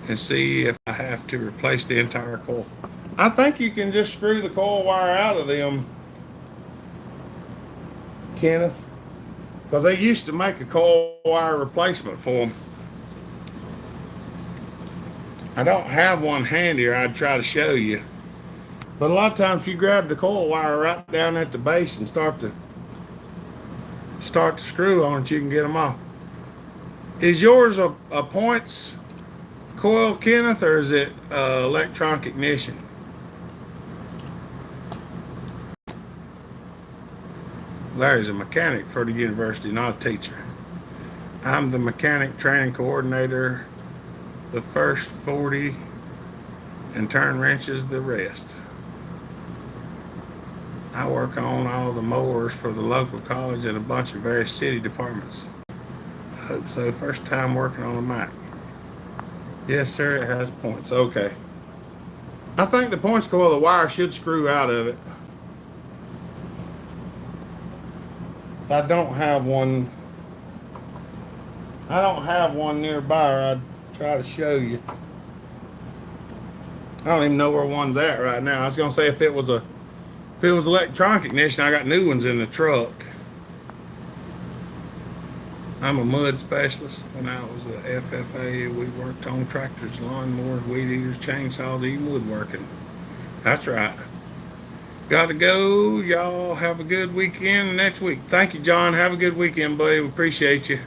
and see if I have to replace the entire coil. I think you can just screw the coil wire out of them, Kenneth, because they used to make a coil wire replacement for them. I don't have one handy, or I'd try to show you. But a lot of times you grab the coil wire right down at the base and start the screw on it, you can get them off. Is yours a points coil, Kenneth, or is it electronic ignition? Larry's a mechanic for the university, not a teacher. I'm the mechanic training coordinator, the first 40, and turn wrenches the rest. I work on all the mowers for the local college and a bunch of various city departments. I hope so. First time working on a Mac. Yes, sir, it has points. Okay. I think the points coil, the wire should screw out of it. I don't have one nearby, or I'd try to show you. I don't even know where one's at right now. I was gonna say if it was electronic ignition, I got new ones in the truck. I'm a mud specialist. When I was at FFA, we worked on tractors, lawnmowers, weed eaters, chainsaws, even woodworking. That's right. Gotta go. Y'all have a good weekend next week. Thank you, John. Have a good weekend, buddy. We appreciate you.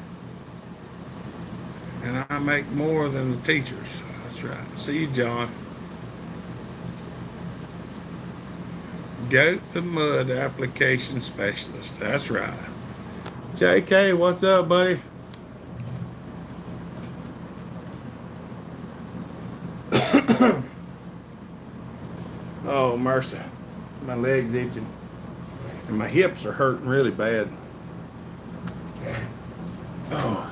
And I make more than the teachers. That's right. See you, John. Goat the mud application specialist. That's right. JK, what's up, buddy? Oh, mercy. My leg's itching. And my hips are hurting really bad. Oh.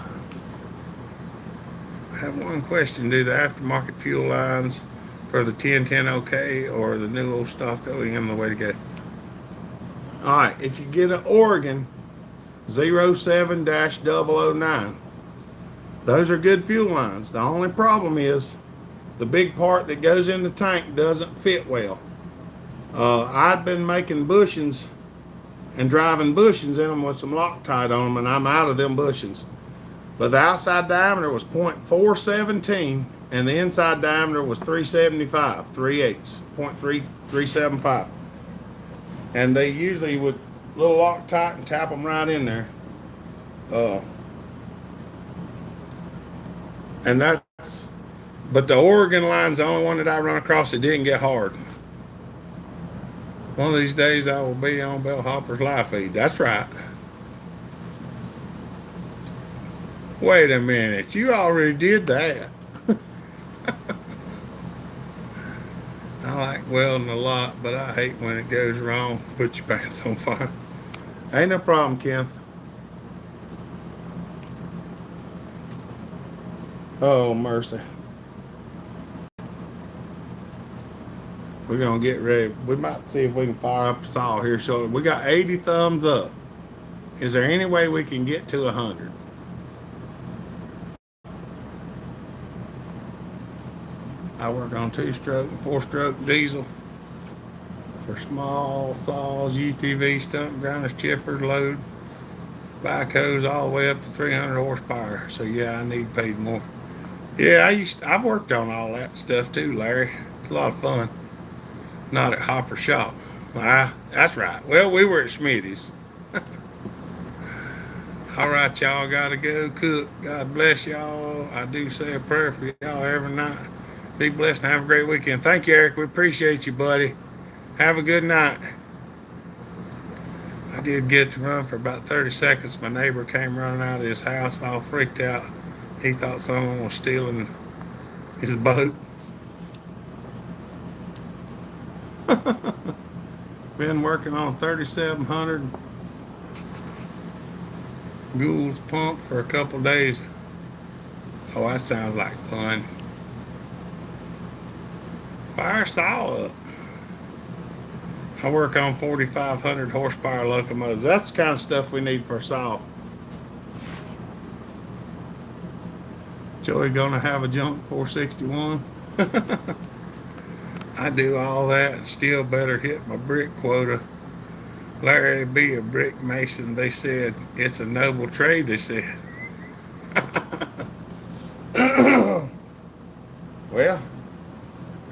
I have one question. Do the aftermarket fuel lines for the 1010 okay, or the new old stock OEM the way to go? All right, if you get an Oregon 07-009, those are good fuel lines. The only problem is the big part that goes in the tank doesn't fit well. I'd been making bushings and driving bushings in them with some Loctite on them, and I'm out of them bushings. But the outside diameter was .417, and the inside diameter was 375, 3/8, .375. And they usually would little Loctite and tap them right in there. And but the Oregon line's the only one that I run across that didn't get hard. One of these days I will be on Bell Hopper's live feed. That's right. Wait a minute, you already did that. I like welding a lot, but I hate when it goes wrong. Put your pants on fire. Ain't no problem, Kenneth. Oh, mercy. We're going to get ready. We might see if we can fire up a saw here shortly. We got 80 thumbs up. Is there any way we can get to 100? I work on 2-stroke and 4-stroke diesel for small saws, UTV, stump grinders, chippers, load, backhoes, all the way up to 300 horsepower. So yeah, I need paid more. Yeah, I've worked on all that stuff too, Larry. It's a lot of fun. Not at Hopper Shop. That's right. Well, we were at Smitty's. All right, y'all gotta go cook. God bless y'all. I do say a prayer for y'all every night. Be blessed and have a great weekend. Thank you, Eric. We appreciate you, buddy. Have a good night. I did get to run for about 30 seconds. My neighbor came running out of his house all freaked out. He thought someone was stealing his boat. Been working on 3,700 Gould's pump for a couple days. Oh, that sounds like fun. Fire saw up. I work on 4,500 horsepower locomotives. That's the kind of stuff we need for a saw. Joey gonna have a junk 461. I do all that and still better hit my brick quota. Larry be a brick mason, they said. It's a noble trade, they said. Well,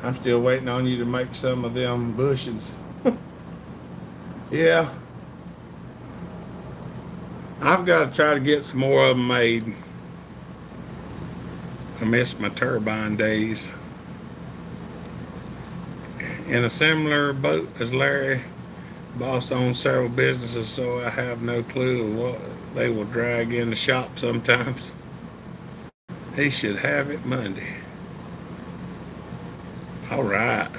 I'm still waiting on you to make some of them bushings. Yeah. I've got to try to get some more of them made. I miss my turbine days. In a similar boat as Larry, boss owns several businesses, so I have no clue what they will drag in the shop sometimes. He should have it Monday. All right.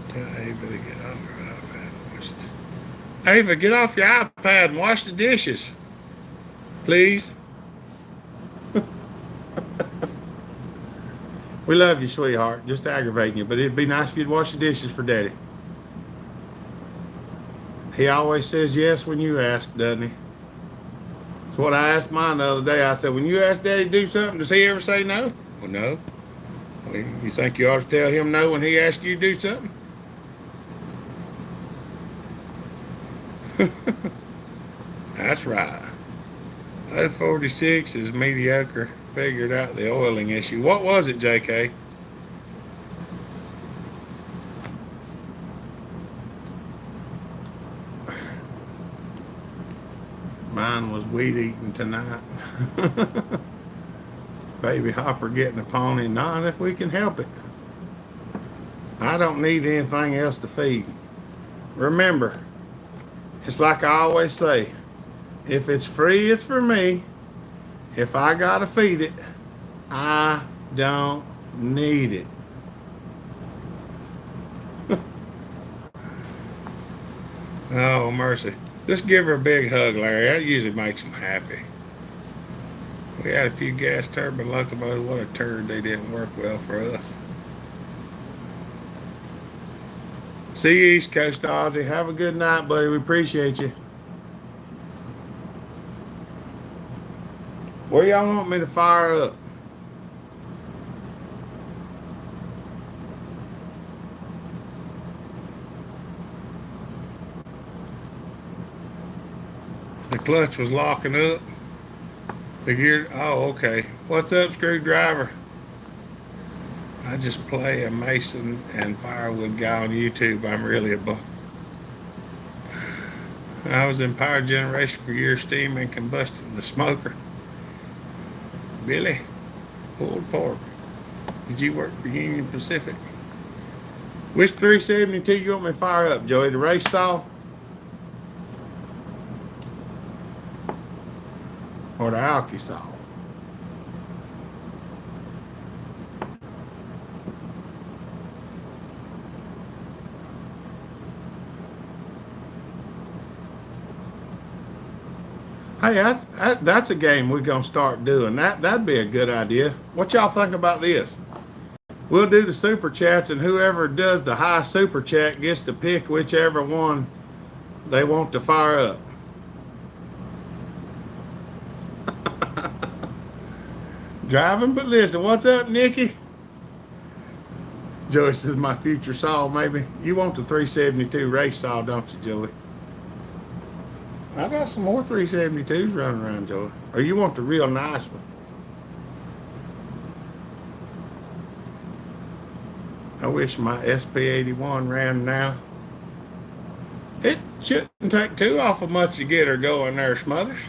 Tell Ava to get off her iPad. Ava, get off your iPad and wash the dishes, please. We love you, sweetheart. Just aggravating you, but it'd be nice if you'd wash the dishes for Daddy. He always says yes when you ask, doesn't he? That's what I asked mine the other day. I said, when you ask Daddy to do something, does he ever say no? Well, no. Well, you think you ought to tell him no when he asks you to do something? That's right. 046 is mediocre. Figured out the oiling issue. What was it, JK? Mine was weed eating tonight. Baby Hopper getting a pony. Not if we can help it. I don't need anything else to feed. Remember, it's like I always say, if it's free, it's for me. If I gotta feed it, I don't need it. Oh, mercy. Just give her a big hug, Larry. That usually makes them happy. We had a few gas turbine locomotives. What a turd. They didn't work well for us. See you, East Coast Ozzy. Have a good night, buddy. We appreciate you. Where y'all want me to fire up? The clutch was locking up. The gear, oh, okay. What's up, screwdriver? I just play a mason and firewood guy on YouTube. I'm really a bum. I was in power generation for years, steam and combustion. The smoker. Billy, Pulled apart. Did you work for Union Pacific? Which 372 you want me to fire up, Joey? The race saw or the alky saw? Hey, that's a game we're going to start doing. That'd be a good idea. What y'all think about this? We'll do the super chats, and whoever does the high super chat gets to pick whichever one they want to fire up. Driving, but listen. What's up, Nikki? Joey says my future saw, maybe. You want the 372 race saw, don't you, Joey? I got some more 372s running around, Joey. Or you want the real nice one? I wish my SP81 ran now. It shouldn't take too awful much to get her going there, Smothers.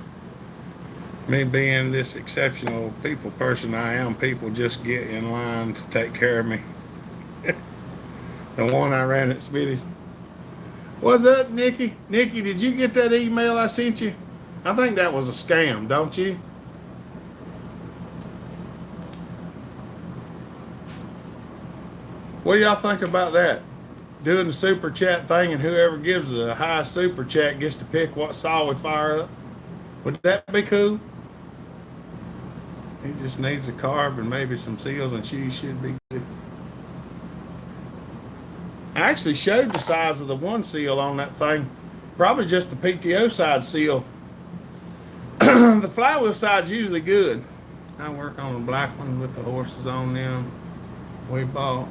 Me being this exceptional people person I am, people just get in line to take care of me. The one I ran at Smitty's. What's up, Nikki? Nikki, did you get that email I sent you? I think that was a scam, don't you? What do y'all think about that? Doing the super chat thing, and whoever gives the highest super chat gets to pick what saw we fire up. Would that be cool? He just needs a carb and maybe some seals, and she should be good. I actually showed the size of the one seal on that thing. Probably just the PTO side seal. The flywheel side's usually good. I work on the black one with the horses on them. We bought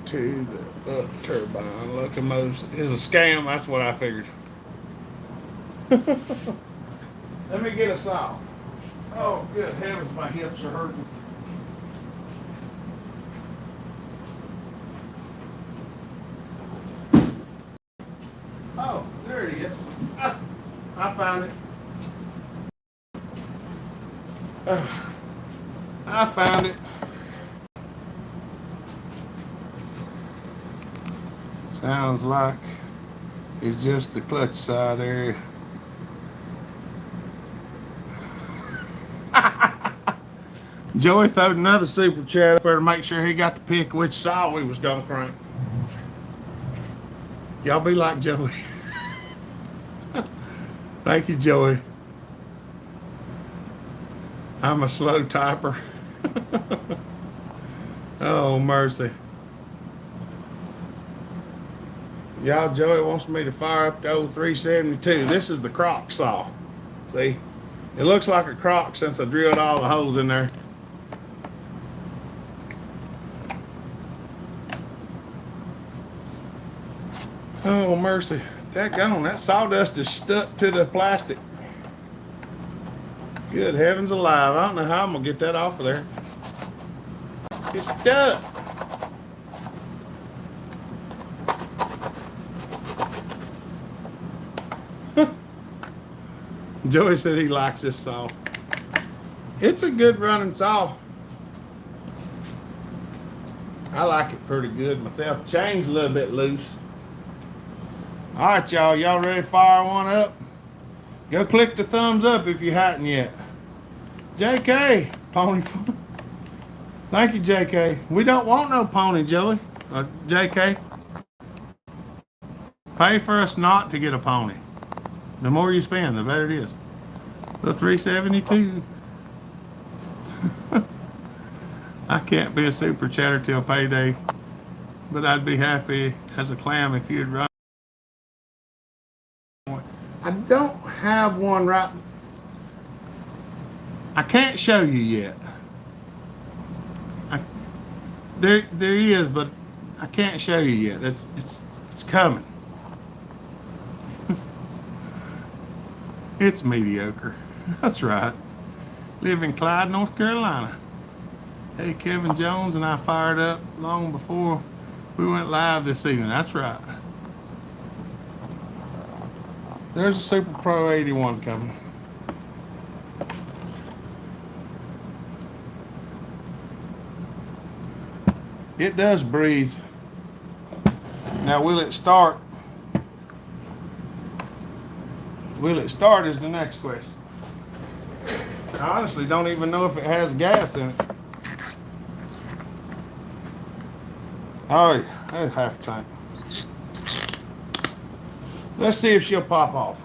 to the turbine locomotives. Is a scam. That's what I figured. Let me get a saw. Oh, good heavens, my hips are hurting. Oh, there it is. I found it. I found it. Sounds like it's just the clutch side area. Joey throwed another super chat up there to make sure he got to pick which saw we was gonna crank. Y'all be like Joey. Thank you, Joey. I'm a slow typer. Oh, mercy. Y'all, Joey wants me to fire up the old 372. This is the crock saw. See? It looks like a crock since I drilled all the holes in there. Oh, mercy. Daggone, that sawdust is stuck to the plastic. Good heavens alive. I don't know how I'm going to get that off of there. It's stuck. Joey said he likes this saw. It's a good running saw. I like it pretty good myself. Chain's a little bit loose. All right, y'all. Y'all ready to fire one up? Go click the thumbs up if you hadn't yet. JK, pony fun. Thank you, JK. We don't want no pony, Joey. JK. Pay for us not to get a pony. The more you spend, the better it is. The 372. I can't be a super chatter till payday, but I'd be happy as a clam if you'd run. I don't have one right. I can't show you yet. There is, but I can't show you yet. It's coming. It's mediocre. That's right. Live in Clyde, North Carolina. Hey, Kevin Jones and I fired up long before we went live this evening. That's right. There's a Super Pro 81 coming. It does breathe. Now, will it start? Will it start is the next question. I honestly don't even know if it has gas in it. Oh, yeah, that's half a tank. Let's see if she'll pop off.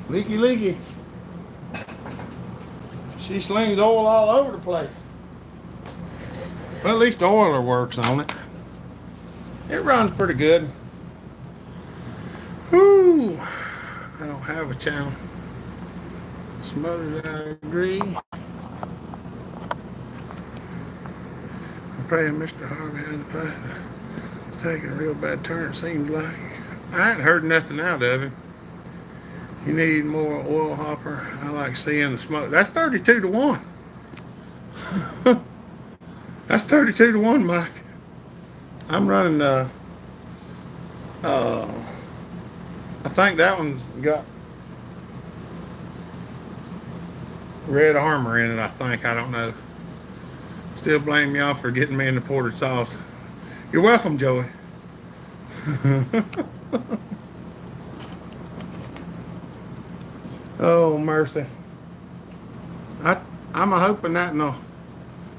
Leaky, leaky. She slings oil all over the place. Well, at least the oiler works on it. It runs pretty good. Whew. I don't have a channel. Smothered, I agree. I'm praying Mr. Harvey has a path. It's taking a real bad turn, it seems like. I ain't heard nothing out of him. You need more oil hopper. I like seeing the smoke. That's 32 to 1. That's 32 to 1, Mike. I'm running I think that one's got red armor in it, I think. I don't know. Still blame y'all for getting me in the porter sauce. You're welcome, Joey. Oh, mercy. I'm hoping that no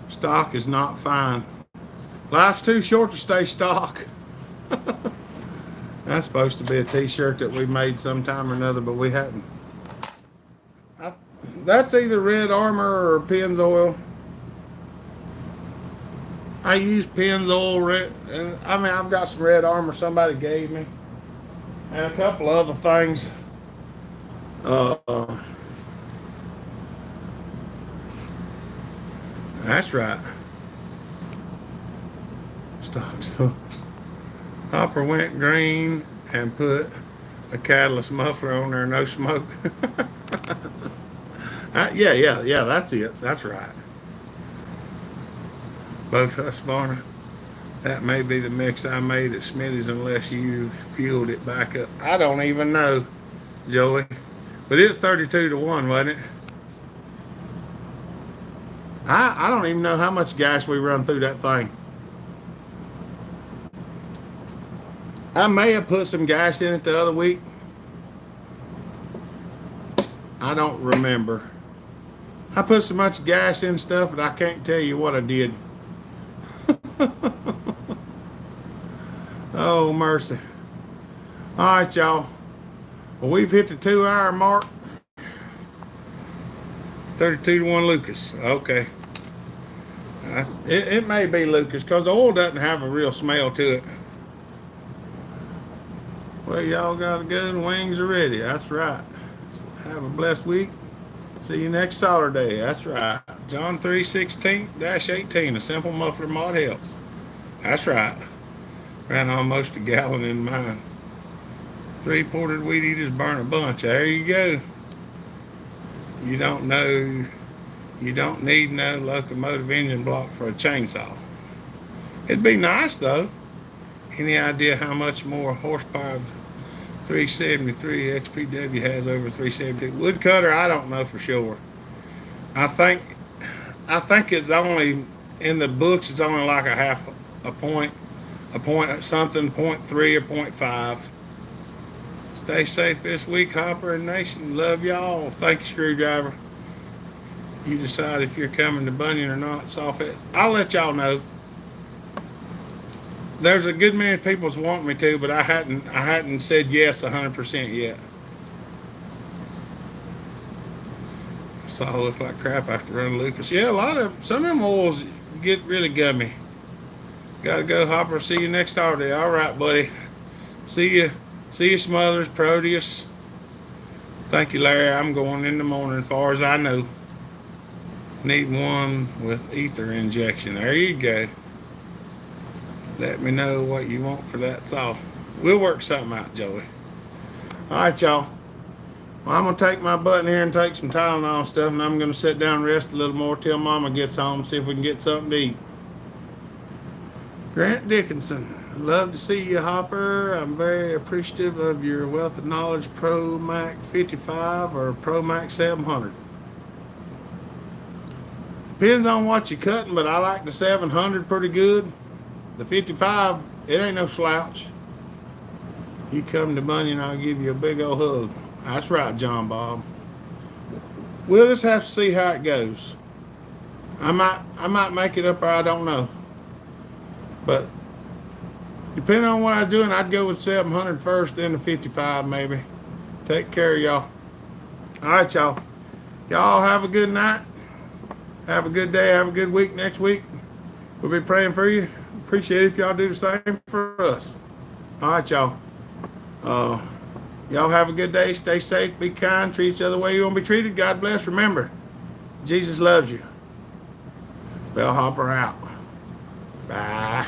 stock is not fine. Life's too short to stay stock. That's supposed to be a t-shirt that we made sometime or another, but we hadn't. That's either red armor or Pennzoil. I use Pennzoil. I mean, I've got some red armor somebody gave me, and a couple other things. That's right. Stop. Hopper went green and put a catalyst muffler on there, no smoke. Yeah, that's it. That's right. Both Husqvarna. That may be the mix I made at Smitty's unless you fueled it back up. I don't even know, Joey. But it's 32 to 1, wasn't it? I don't even know how much gas we run through that thing. I may have put some gas in it the other week. I don't remember. I put so much gas in stuff that I can't tell you what I did. Oh, mercy. All right, y'all. Well, we've hit the 2 hour mark. 32 to 1 Lucas. Okay. It may be Lucas because the oil doesn't have a real smell to it. Well, y'all got a good wings are ready. That's right. Have a blessed week. See you next Saturday. That's right. John 3:16-18. A simple muffler mod helps. That's right. Ran almost a gallon in mine. 3 ported weed eaters burn a bunch. There you go. You don't know. You don't need no locomotive engine block for a chainsaw. It'd be nice though. Any idea how much more horsepower 373 XPW has over 370? Woodcutter, I don't know for sure. I think it's only in the books. It's only like a point something, 0.3 or 0.5. Stay safe this week, Hopper and Nation. Love y'all. Thank you, Screwdriver. You decide if you're coming to Bunyan or not. I'll let y'all know. There's a good many people that's wanting me to, but I hadn't said yes 100% yet. So I look like crap after running Lucas. Yeah, some of them oils get really gummy. Gotta go, Hopper. See you next Saturday. All right, buddy. See you, Smothers, Proteus. Thank you, Larry. I'm going in the morning, as far as I know. Need one with ether injection. There you go. Let me know what you want for that saw. We'll work something out, Joey. All right, y'all. Well, I'm going to take my button here and take some Tylenol and stuff, and I'm going to sit down and rest a little more till Mama gets home, see if we can get something to eat. Grant Dickinson. Love to see you, Hopper. I'm very appreciative of your wealth of knowledge, Pro Mac 55 or Pro Mac 700. Depends on what you're cutting, but I like the 700 pretty good. The 55, it ain't no slouch. You come to Bunyan, I'll give you a big old hug. That's right, John Bob. We'll just have to see how it goes. I might make it up or I don't know. But depending on what I'm doing, I'd go with 700 first, then the 55 maybe. Take care of y'all. All right, y'all. Y'all have a good night. Have a good day. Have a good week next week. We'll be praying for you. Appreciate it if y'all do the same for us. All right, y'all. Y'all have a good day. Stay safe. Be kind. Treat each other the way you want to be treated. God bless. Remember, Jesus loves you. Bellhopper out. Bye.